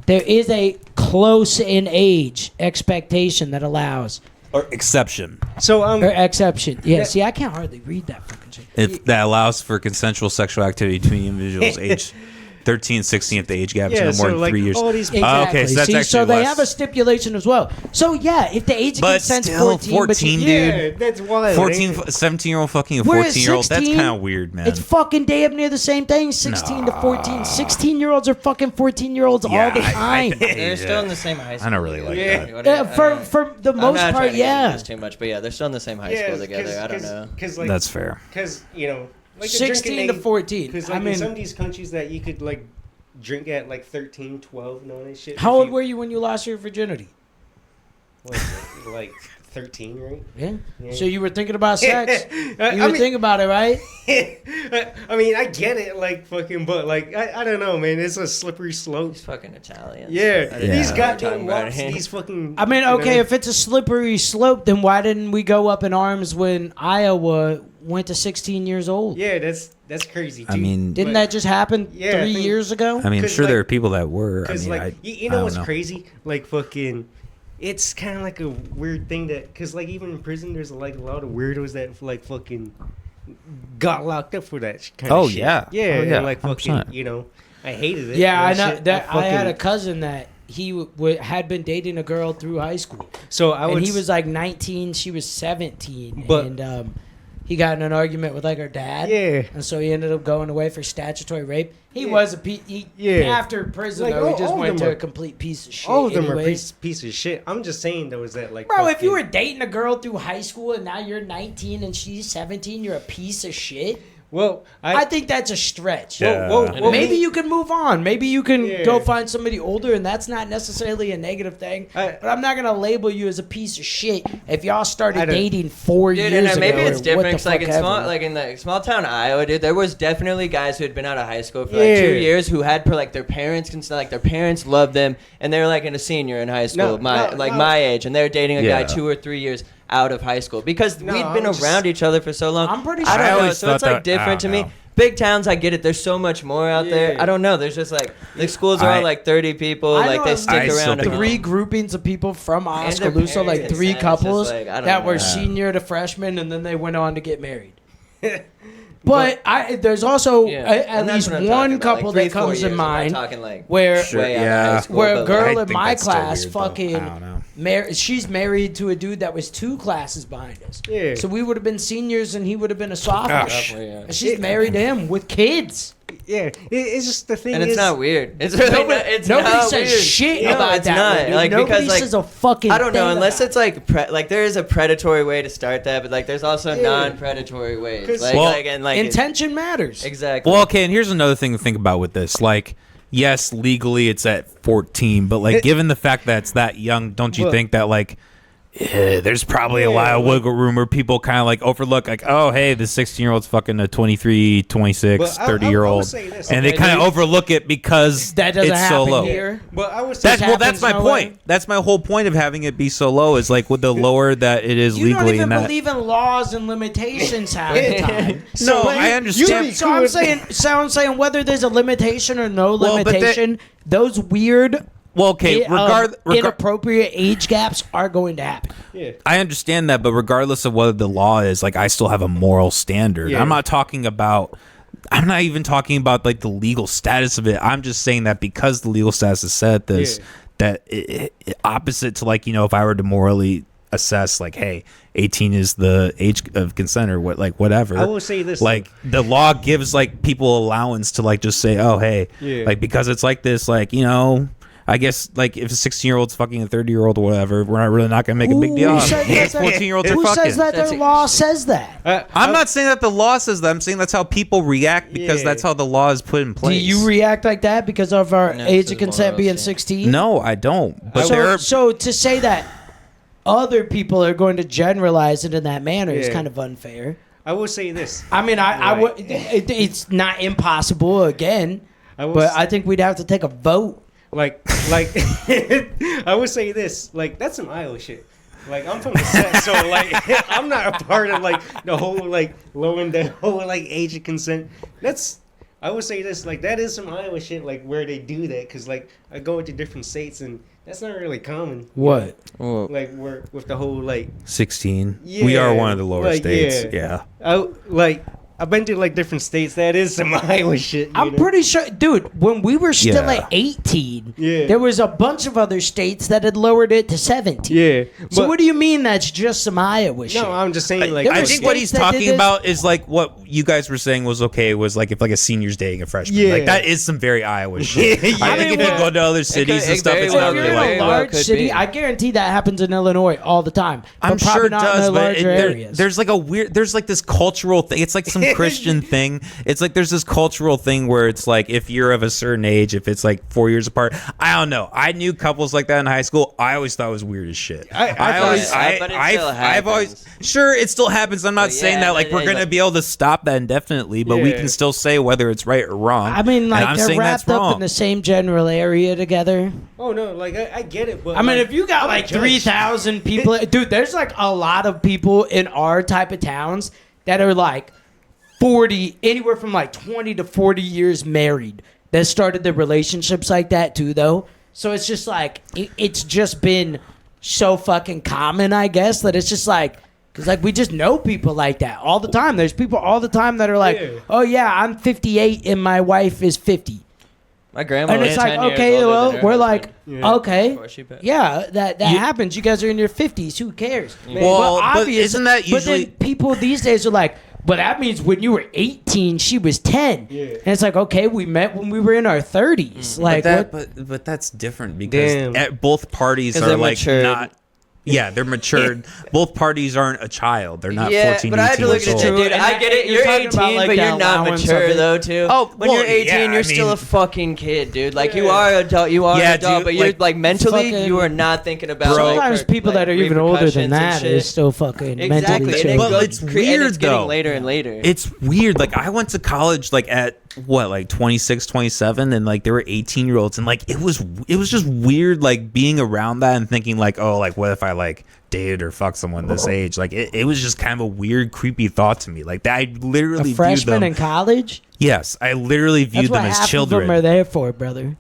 There is a close in age expectation that allows. Or exception. Or exception. Yeah, see, I can't hardly read that fucking shit. If that allows for consensual sexual activity between individuals aged 13, 16 if the age gap is no more than 3 years. Exactly. Okay, so that's actually so they less. have a stipulation as well. So yeah, if the age of consent's 14, dude. Yeah, that's wild. 14, 17-year-old fucking a 14-year-old. That's kind of weird, man. It's fucking damn near the same thing. 16 to 14. 16-year-olds are fucking 14-year-olds all the time. They're still in the same high school. I don't really like that. For the most part, yeah. Too much, but yeah, they're still in the same high school together. I don't know. That's fair. Because like 16 to 14. Because in some of these countries that you could like drink at like 13, 12, and all that shit. How old were you when you lost your virginity? Like 13, right? Yeah. So you were thinking about sex. You were thinking about it, right? I mean, I get it, like fucking, but like I don't know, man. It's a slippery slope. These fucking Italians. Yeah. These goddamn walks, these fucking. I mean, okay, if it's a slippery slope, then why didn't we go up in arms when Iowa went to 16 years old? Yeah, that's crazy. Too. I mean, didn't that just happen 3 years ago? I mean, sure, there are people that were. Because you know what's crazy? Like fucking. It's kind of like a weird thing that, because like even in prison, there's like a lot of weirdos that like fucking got locked up for that kind of shit. Yeah. And like fucking, I hated it. Yeah, I know that. I had a cousin that he had been dating a girl through high school. So And he was like 19, she was 17, But- and he got in an argument with like her dad. Yeah. And so he ended up going away for statutory rape. He was a Yeah. after prison Like, though. He all just of went them to are- a complete piece of shit. all of them are anyways. piece of shit. I'm just saying though is that like Bro, if you fucking- were dating a girl through high school and now you're 19 and she's 17, you're a piece of shit. well, I think that's a stretch. Yeah. well, Maybe you can move on. Maybe you can Yeah. go find somebody older, and that's not necessarily a negative thing. But I'm not gonna label you as a piece of shit if y'all I started don't- dating 4 Dude, years and ago. maybe or it's what different. the 'Cause, like fuck in small, ever. like in the small town Iowa, dude, there was definitely guys who had been out of high school for like Yeah. 2 years who had like their parents like their parents loved them, and they were like in a senior in high school, No. my age, and they were dating a guy Yeah. 2 or 3 years out of high school because No, we'd been I'm just- around each other for so long. I'm pretty I sure- don't I know, always so it's thought like that- I different to don't me. know. Big towns, I get it. There's so much more out there. Yeah. I don't know. There's just like the schools are all I- like 30 people. I Like know they at stick least around. think- and- 3 groupings of people from their Oskaloosa, like parents, 3 and it's just couples like, I don't that were know. senior to freshman, and then they went on to get married. But there's also Yeah. at And that's least what I'm one talking about, couple like that 3-4 comes years. in I'm not mind talking like where Sure, way out of yeah. high school, where a but, girl like, I in think my that's still class weird, though. fucking I don't know. she's married to a dude that was 2 classes behind us. Yeah. So we would have been seniors and he would have been a sophomore. Gosh. Sophomore, yeah. And she's married to him with kids. yeah, it's just the thing And it's is not weird. It's really Nobody, not. It's nobody not says weird. shit No, about it's that. not. one, dude. Like Nobody because like says a fucking I don't know thing unless about it's like there is a predatory way to start that, but like there's also Yeah. non-predatory ways. 'Cause- Like Well, like and like intention matters. exactly. Well, okay, and here's another thing to think about with this. Like, yes, legally it's at 14, but like, given the fact that it's that young, don't you Well- think that like, there's probably a lot Yeah, of like- wiggle room where people kind of like overlook, like, oh, hey, this 16-year-old's fucking a 23, 26, But I 30-year-old, would say this, and they okay, kind of dude. overlook it because That doesn't it's happen so low. here. But I would say That's happens that's my nowhere. point. That's my whole point of having it be so low is like with the lower that it is You don't legally even and that. believe in laws and limitations half the time. No, So, I understand. So I'm saying whether there's a limitation or no Well, but that- limitation, those weird, Well, okay, inappropriate age gaps are going to happen. yeah. I understand that, but regardless of whether the law is, like, I still have a moral standard. Yeah. I'm not even talking about like the legal status of it. I'm just saying that because the legal status is set this, Yeah. that it opposite to like, you know, if I were to morally assess like, hey, 18 is the age of consent or what, like whatever. I will say this, like the law gives like people allowance to like just say, oh, hey, Yeah. like because it's like this, like, you know, I guess like if a 16-year-old's fucking a 30-year-old or whatever, we're not really not gonna make a big deal. Who out of says it. that- 14-years are Who fucking. says that That's their law says that? I'm not saying that the law says that. I'm saying that's how people react because Yeah. that's how the law is put in Do place. you react like that because of our No, age it's of consent morals, being yeah. 16? No, I don't. But So, there are. so to say that other people are going to generalize it in that manner is Yeah. kind of unfair. I will say this. I mean, I Right. would. It's not impossible again, I will but s- I think we'd have to take a vote. like I would say this. Like that's some Iowa shit. Like I'm from the set, so like I'm not a part of like the whole like lowering the whole like age of consent. That's I would say this. Like that is some Iowa shit. Like where they do that because like I go into different states and that's not really common. What? Well, Like we're with the whole like 16. We are Yeah, one of the lower like, states. yeah. Yeah. I've been to like different states. That is some Iowa shit. You I'm know? pretty sure, dude. When we were still Yeah. at 18, Yeah. there was a bunch of other states that had lowered it to 17. Yeah. So but- what do you mean that's just some Iowa shit? No, I'm just saying like There I were think what he's states that did talking this- about is like what you guys were saying was okay was like if like a senior's dating a freshman. Yeah. Like that is some very Iowa shit. Yeah. I think if you go to other cities and it stuff, very it's Well, not if well you're really in like. a well large could city, be. I guarantee that happens in Illinois all the time. I'm but probably sure it not does, in the but larger areas. there's like a weird, there's like this cultural thing. It's like some Christian thing. It's like there's this cultural thing where it's like if you're of a certain age, if it's like 4 years apart, I don't know. I knew couples like that in high school. I always thought it was weird as shit. I but it still I've always, happens. sure, it still happens. I'm not But saying yeah, that like but we're gonna like- be able to stop that indefinitely, but we Yeah. can still say whether it's right or wrong. I mean, And like I'm they're saying that's wrapped up wrong. in the same general area together. Oh no, like I get it, but I mean, like, if you got I'm a like judge. 3,000 people, dude, there's like a lot of people in our type of towns that are like 40, anywhere from like 20 to 40 years married that started their relationships like that too, though. So it's just like, it's just been so fucking common, I guess, that it's just like, because like we just know people like that all the time. There's people all the time that are like, Yeah. oh yeah, I'm 58 and my wife is 50. My grandma And was it's like, 10 years okay, older well, than her we're husband like, okay, before she passed. yeah, that happens. You guys are in your 50s. Who cares? Well, but obvious- isn't that But then usually- people these days are like, but that means when you were 18, she was 10. Yeah. And it's like, okay, we met when we were in our 30s. Like, But that's different because Damn. both parties 'Cause are they're like matured. not. Yeah, they're matured. Both parties aren't a child. They're not Yeah, 14, but I had to 18 look years at old. it, dude. And I get it. you're You're talking 18, about, like, but the you're not allowance of mature it. though, too. Oh, when well, you're 18, yeah, you're I still mean- a fucking kid, dude. Like you are adult. You are Yeah, an adult, dude, but you're like, like mentally, fucking- you are not thinking about. sometimes like, people that are even older than that are still fucking Exactly, mentally and chill. it But goes it's and weird, it's getting though. later and later. It's weird. Like I went to college like at what, like 26, 27, and like there were 18-year-olds, and like it was just weird like being around that and thinking like, oh, like what if I like dated or fucked someone this age? Like it was just kind of a weird, creepy thought to me. Like that, I literally a viewed freshman them. in college? Yes, I literally That's viewed what them as half children. of them are there for, brother.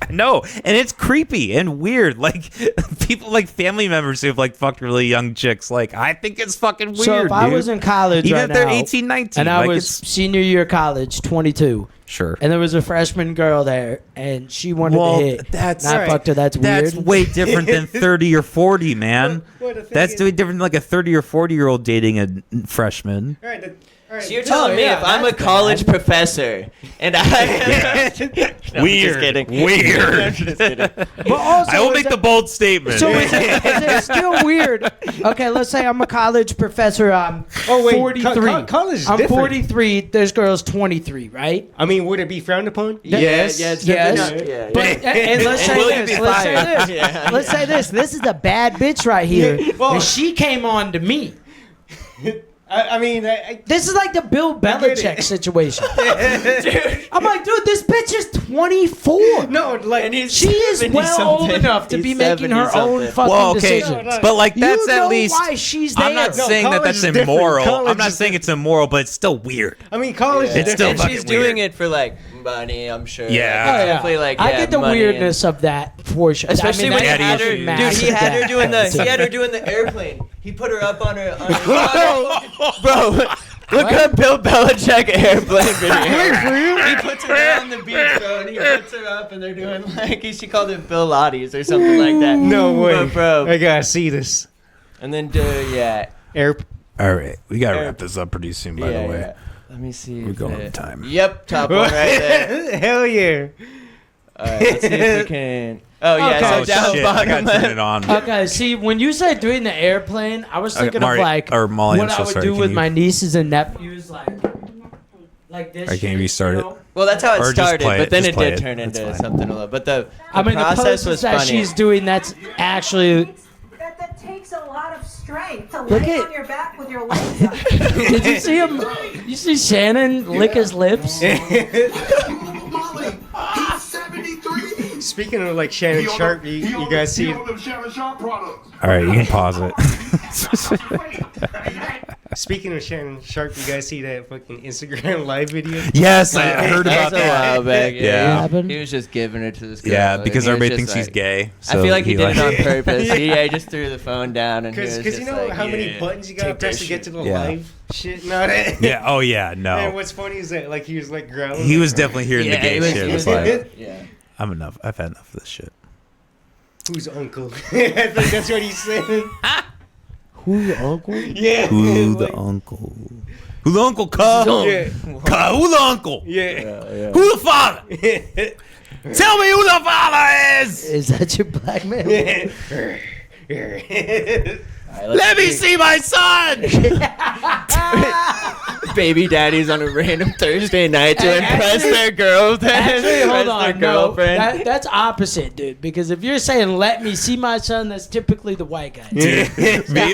No, and it's creepy and weird. Like people, like family members who've like fucked really young chicks. Like I think it's fucking weird. So if I dude. was in college even right if they're now, 18, 19, and I like, was senior year of college, 22, sure. and there was a freshman girl there, and she wanted Well, to hit. that's and I right. fucked her. That's weird. That's way different than 30 or 40, man. Well, the thing That's is- way different than like a 30 or 40-year-old dating a freshman. All right. All right. So you're telling me yeah, if I'm a that's college professor and I No, I'm Weird. just kidding. Weird. I'm just kidding. But also, I will is make that- the bold statement. So is it still weird? Okay, let's say I'm a college professor. I'm Oh, wait, 43. college is I'm different. 43. This girl's 23, right? I mean, would it be frowned upon? Yes. Yeah, it's Yes. definitely not- yeah, But yeah. and let's say Will you this. be Let's say fired? this. Yeah. Let's say this. This is a bad bitch right here. Well- and she came on to me. I mean, This is like the Bill get it. Belichick situation. I'm like, dude, this bitch is 24. no, like She is well old enough to be making her own fucking well, okay, decisions. but like that's you know at least. why she's there. I'm not No, saying that college that's is different. immoral. College I'm not is saying it's immoral, but it's still weird. I mean, college. Yeah. It's is still And different. she's fucking doing weird. it for like money, I'm sure. Yeah. Like, Oh, it's yeah. definitely like I yeah, get the money weirdness of that for sure. Especially when he that's had her, fucking dude. massive He had her gap. doing the airplane. He put her up on her. Bro, look up Bill Belichick airplane video. He puts her down on the beach, bro, and he puts her up, and they're doing like she called it Bill Lottie's or something like that. No way, But, bro. I gotta see this. And then, yeah, Air. All right, we gotta Yeah. wrap this up pretty soon. By yeah, the way, yeah. Let me see. we're if going it- on time. Yep, top one right there. Hell yeah. All right, let's see if we can. Oh yeah, Okay. so Oh down shit! I bottom. gotta turn it on. Okay, see, when you said doing the airplane, I was Okay, thinking Mari- of like or Molly, what I'm so I would sorry, do can with you- my nieces and nephews, like this. Alright, can you shit, restart it? know? Well, that's how it Or just started, play but it, then just it play did it. turn That's into fine. something a little. But the I mean, the process poses was that funny. she's doing, that's actually. That takes a lot of strength to Look lay at- on your back with your legs up. Did you see him? You see Shannon lick his lips? Molly, he's 73. Speaking of like Shannon Sharp, you guys see. them Shannon Sharp products. All right, you can pause it. Speaking of Shannon Sharp, you guys see that fucking Instagram live video? Yes, I heard That about was a that. while back. Yeah. Yeah, What happened? he was just giving it to this girl. Yeah, and because he was everybody just thinks he's like- gay. I feel like he did it on like- purpose. He just threw the phone down and he was Because just you know like, how many yeah, buttons you gotta take press that to get to the Yeah. live shit? No, that. Yeah. Oh yeah. And No. what's funny is that like he was like growling. He was definitely hearing Yeah, the gay he was- shit. he It was was like, like, yeah. I'm enough. I've had enough of this shit. Who's uncle? I think that's what he said. Who your uncle? Yeah. Who like- the uncle? Who the uncle? Cuh? Yeah. Cuh, who the uncle? Yeah. Who the father? Tell me who the father is. Is that your black man? All right, let's Let me see my son. baby daddies on a random Thursday night to Hey, impress actually- their girlfriend. Actually, hold impress on. their No, girlfriend. that's opposite, dude. Because if you're saying "let me see my son," that's typically the white guy. Me-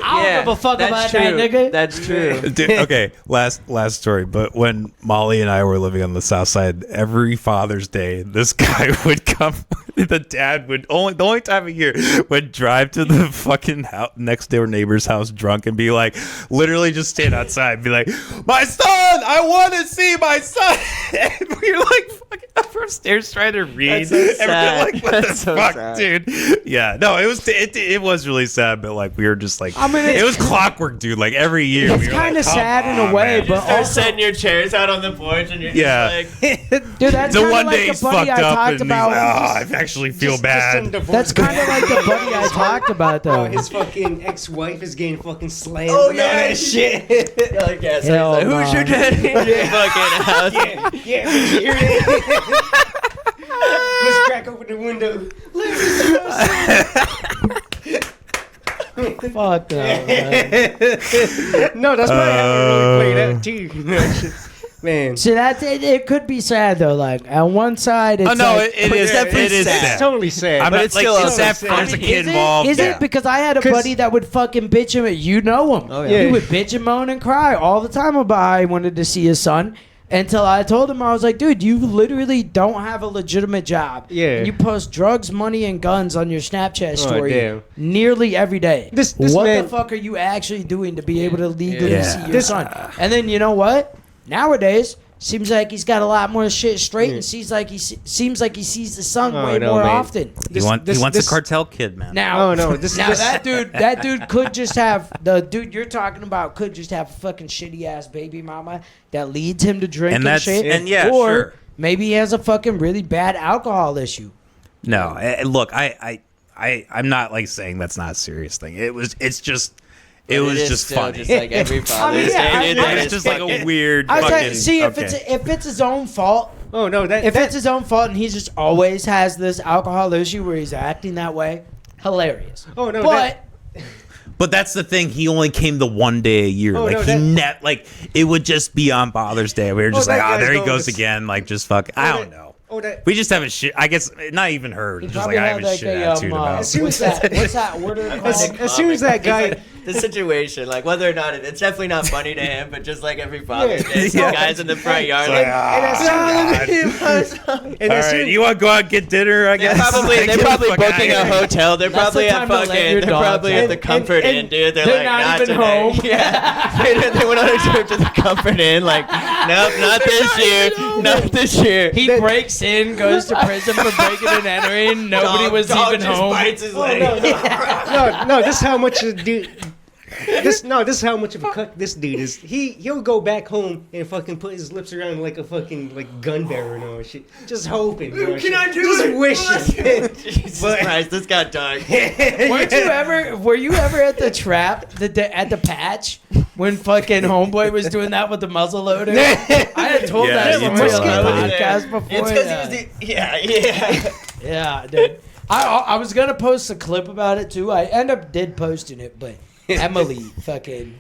I don't give a fuck that's about true. that, nigga. That's true. Dude, okay, last story. But when Molly and I were living on the South Side, every Father's Day, this guy would come with the dad would the only time of year would drive to the fucking next door neighbor's house drunk and be like, literally just stand outside and be like, my son, I want to see my son. And we're like fucking up upstairs trying to read. That's so And we're sad. like, what That's the so fuck, sad. dude? Yeah, no, it was really sad, but like we were just like, I mean, it was clockwork, dude. Like every year, It's we were kind of like, sad "Come in a on, way, man." but Start also, setting your chairs out on the porch and you're Yeah. just like, dude, that's So kind one of day like he's the buddy fucked I up talked and he's like, about. I actually feel Just bad. some divorce. That's kind of like the buddy I talked about, though. His fucking ex-wife is getting fucking slammed. Oh, and yeah, all that shit. you're like, yeah, so Hell he's like, who's your no. daddy? Fucking house. Yeah, did you hear it? Let's crack open the window. Fuck no, man. No, that's probably how it really played out too. Man, See, it could be sad though. Like on one side, it's Oh no, like, it but is it's definitely it is sad. sad. it's totally sad. I'm But not, it's like, still it's sad. okay. There's a Is kid it? involved. Is yeah. it? Because I had a 'Cause- buddy that would fucking bitch him. You know him. Oh, yeah. He would bitch and moan and cry all the time about how he wanted to see his son. Until I told him, I was like, dude, you literally don't have a legitimate job. Yeah. And you post drugs, money, and guns on your Snapchat story damn. nearly every day. This what man- the fuck are you actually doing to be able to legally Yeah. see your This- son? And then you know what? Nowadays, seems like he's got a lot more shit straight, and seems like he sees the sun Oh, way no, more man. often. He wants this- a cartel kid, man. Now, Oh, no, this- now this- that dude could just have the dude you're talking about could just have a fucking shitty ass baby mama that leads him to drink And and, that's- shit. and yeah, or sure. maybe he has a fucking really bad alcohol issue. No, look, I'm not like saying that's not a serious thing. It was just still funny. Just like every Father's yeah, Day, dude, I- that it's is just like fucking- a weird. I fucking, say, see if okay. it's his own fault. Oh no, If it's his own fault and he just always has this alcohol issue where he's acting that way, hilarious. Oh, no, but But that's the thing. He only came the one day a year. Oh, like no, he that- like it would just be on Father's Day. We were just that like, oh, guy's there he going goes to- again. Like just fuck. I don't know. that. We just have a shit. I guess not even her. he Just probably like I had have a like shit a attitude about. As soon what's as- that? What's that order called? As soon as that guy, It's like the situation, like whether or not it's definitely not funny to him, but just like every Father's Day, some Yeah. guys in the front yard, It's like, like, ah, God. and All as right, soon, you want to go out and get dinner? I they're guess. probably Like, they're get the probably fuck booking outta a here. hotel. They're That's probably the at time to let fucking. your They're dogs probably out. at the Comfort and- Inn, dude. They're they're like not not even today. home. Yeah, they went on a trip to the Comfort Inn. Like, nope, not this year. Not this year. He breaks in, goes to prison for breaking and entering. Nobody was Dog even just home. bites his oh, leg. no, this is how much a dude. This is how much of a cuck this dude is. He'll go back home and fucking put his lips around like a fucking like gun barrel and all shit, just hoping. Bro, Can I do just it? wishing. Jesus But- Christ, this got dark. Were you ever at the trap, at the patch, when fucking homeboy was doing that with the muzzle loader? I had told Yeah, that you story told on the that. podcast before. It's because yeah. he was the yeah. Yeah, dude. I was gonna post a clip about it too. I did posting it, but Emily fucking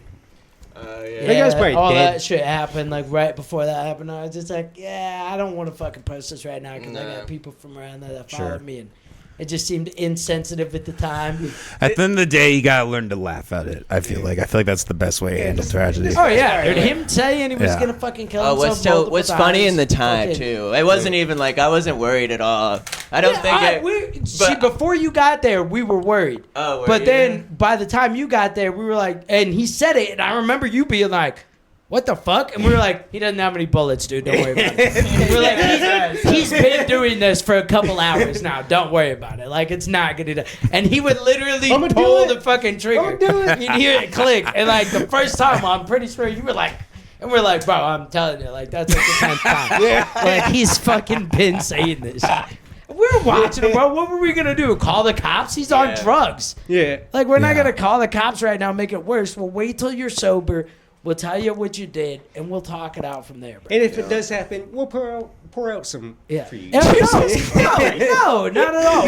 Yeah. That guy's probably all dead. that shit happened like right before that happened. I was just like, yeah, I don't want to fucking post this right now because I No. got people from around there that Sure. followed me, and it just seemed insensitive at the time. At the end of the day, you gotta learn to laugh at it. I feel like that's the best way to handle tragedy. Oh yeah, dude, him saying he was Yeah. gonna fucking kill Oh, himself. what's multiple funny in the times, time fucking- too? It wasn't even like I wasn't worried at all. I don't think it. See, before you got there, we were worried. Oh, were but you? then by the time you got there, we were like, and he said it, and I remember you being like, "What the fuck?" And we were like, "He doesn't have any bullets, dude. Don't worry about it." We're like, he's been doing this for a couple hours now. Don't worry about it. Like it's not gonna do. And he would literally I'ma do pull it. the fucking trigger. I'ma do it. You'd hear it click, and like the first time, I'm pretty sure you were like. And we're like, bro, I'm telling you, like, that's like the 10th time. Yeah. Like, he's fucking been saying this. We're watching him, bro. What were we going to do? Call the cops? He's on Yeah. drugs. Yeah. Like, we're not Yeah. going to call the cops right now and make it worse. We'll wait till you're sober. We'll tell you what you did, and we'll talk it out from there, bro. And if it does happen, we'll pour out some Yeah. for you. No, not at all.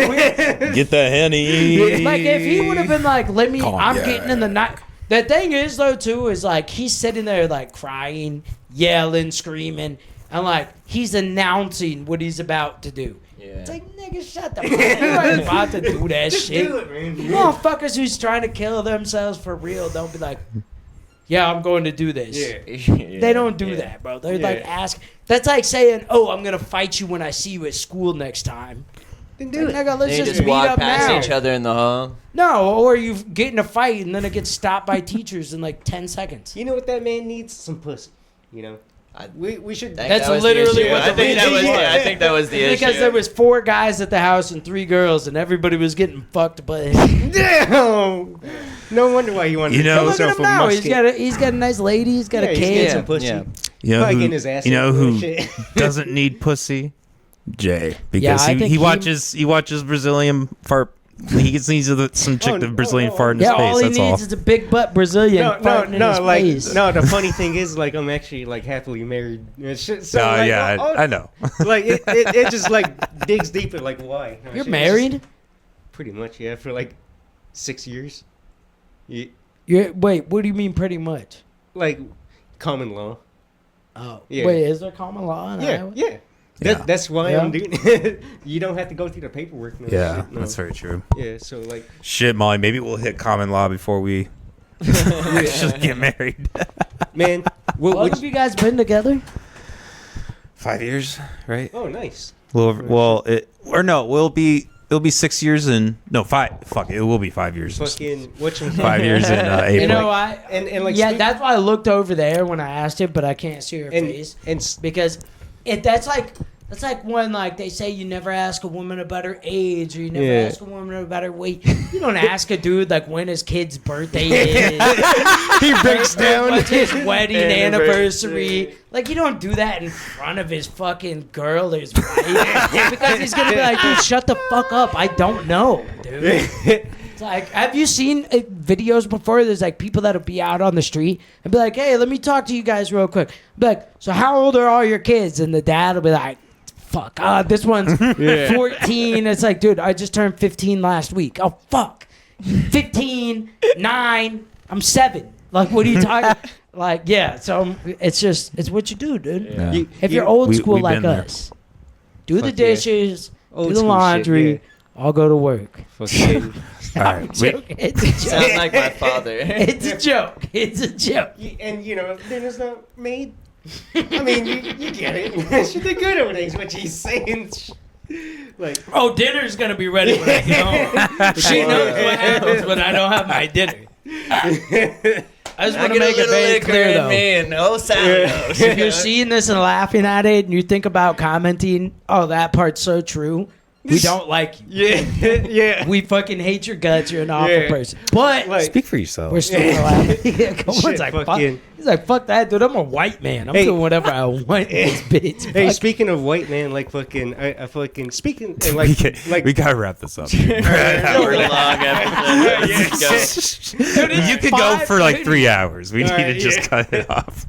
Get the henny. Like, if he would have been like, I'm Yeah. getting in the night. The thing is, though, too, is like, he's sitting there, like, crying, yelling, screaming, and like, he's announcing what he's about to do. Yeah. It's like, nigga, shut the fuck up. You ain't about to do that shit. Do it, man. Motherfuckers who's trying to kill themselves for real don't be like, yeah, I'm going to do this. Yeah. They don't do that, bro. They're like, Yeah. that's like saying, oh, I'm going to fight you when I see you at school next time. Then do it. Nigga, let's They just just meet walk up past now. each other in the hall. No, or you get in a fight and then it gets stopped by teachers in like 10 seconds. You know what that man needs? Some pussy. You know. We should. That's That was the literally issue. what I the think that issue was. was. I think that was the issue. Because there was 4 guys at the house and 3 girls, and everybody was getting fucked. But Damn. No wonder why he wanted You to know- kill look at himself him a now. musket. He's got a nice lady. He's got a he's kid. getting some pussy. Yeah. You know Probably who, getting his ass you know ate who and shit. doesn't need pussy? Jay, because Yeah, I think he watches Brazilian fart. He just needs some chick the Brazilian fart in his Yeah, all face. he That's needs all. is a big butt Brazilian farting in his like face. no. The funny thing is, like, I'm actually like happily married. And shit. So, like, Yeah, I know. Like it just like digs deeper. Like why? No, You're shit, it's married? just- Pretty much, yeah. For like 6 years. Yeah, Wait, what do you mean pretty much? like common law. Oh, Yeah. wait, is there common law in Yeah, Iowa? yeah. Yeah. That's why Yeah. I'm doing it. You don't have to go through the paperwork. No Yeah, shit, no. that's very true. Yeah, so like, Shit, Molly, maybe we'll hit common law before we actually get married. man, How long have you guys been together? 5 years, right? oh, nice. It'll be 6 years in no 5. Fuck, it will be 5 years. Fucking what you 5 years in April. You know, and like yeah, speak- that's why I looked over there when I asked it, but I can't see her face and because that's like when like they say you never ask a woman about her age or you never Yeah. ask a woman about her weight. You don't ask a dude like when his kid's birthday is. he breaks down. What's his wedding Anniversary. anniversary? Like you don't do that in front of his fucking girl or his wife because he's gonna be like, dude, shut the fuck up. I don't know, dude. It's like, have you seen videos before? There's like people that'll be out on the street and be like, hey, let me talk to you guys real quick. Be like, so how old are all your kids? And the dad will be like, fuck, this one's 14. It's like, dude, I just turned 15 last week. Oh, fuck. 15, 9, I'm 7. Like, what are you talking? Like, yeah, so it's what you do, dude. Yeah. If you're old We- school we've like been there. us, do the Fuck yeah. dishes, Old do the school laundry, shit, I'll go to work. Fucking. All right, Joke. It's a Sound joke. like my father. It's a joke. It's a joke. And you know, dinner's not made. I mean, you get it. She did good over there. Is what she's saying. Like, Oh, dinner's gonna be ready when I get home. She knows what happens when I don't have my dinner. I just I want to get a make it little very liquor clear, in though. me and no sound. If you're seeing this and laughing at it, and you think about commenting, "Oh, that part's so true," we don't like you. yeah. We fucking hate your guts. You're an awful Yeah. person. But Like, speak for yourself. we're still gonna laugh. Yeah, come on, Shit, it's like, fuck. fucking- He's like, fuck that, dude. I'm a white man. I'm Hey. doing whatever I want in this bitch. Hey, Fuck. speaking of white man, like fucking, I fucking speaking and we gotta wrap this up. Dude. We're a long episode. Let's go. Dude, it's You could go 5 for like minutes. 3 hours. We need to Alright, just yeah. cut it off.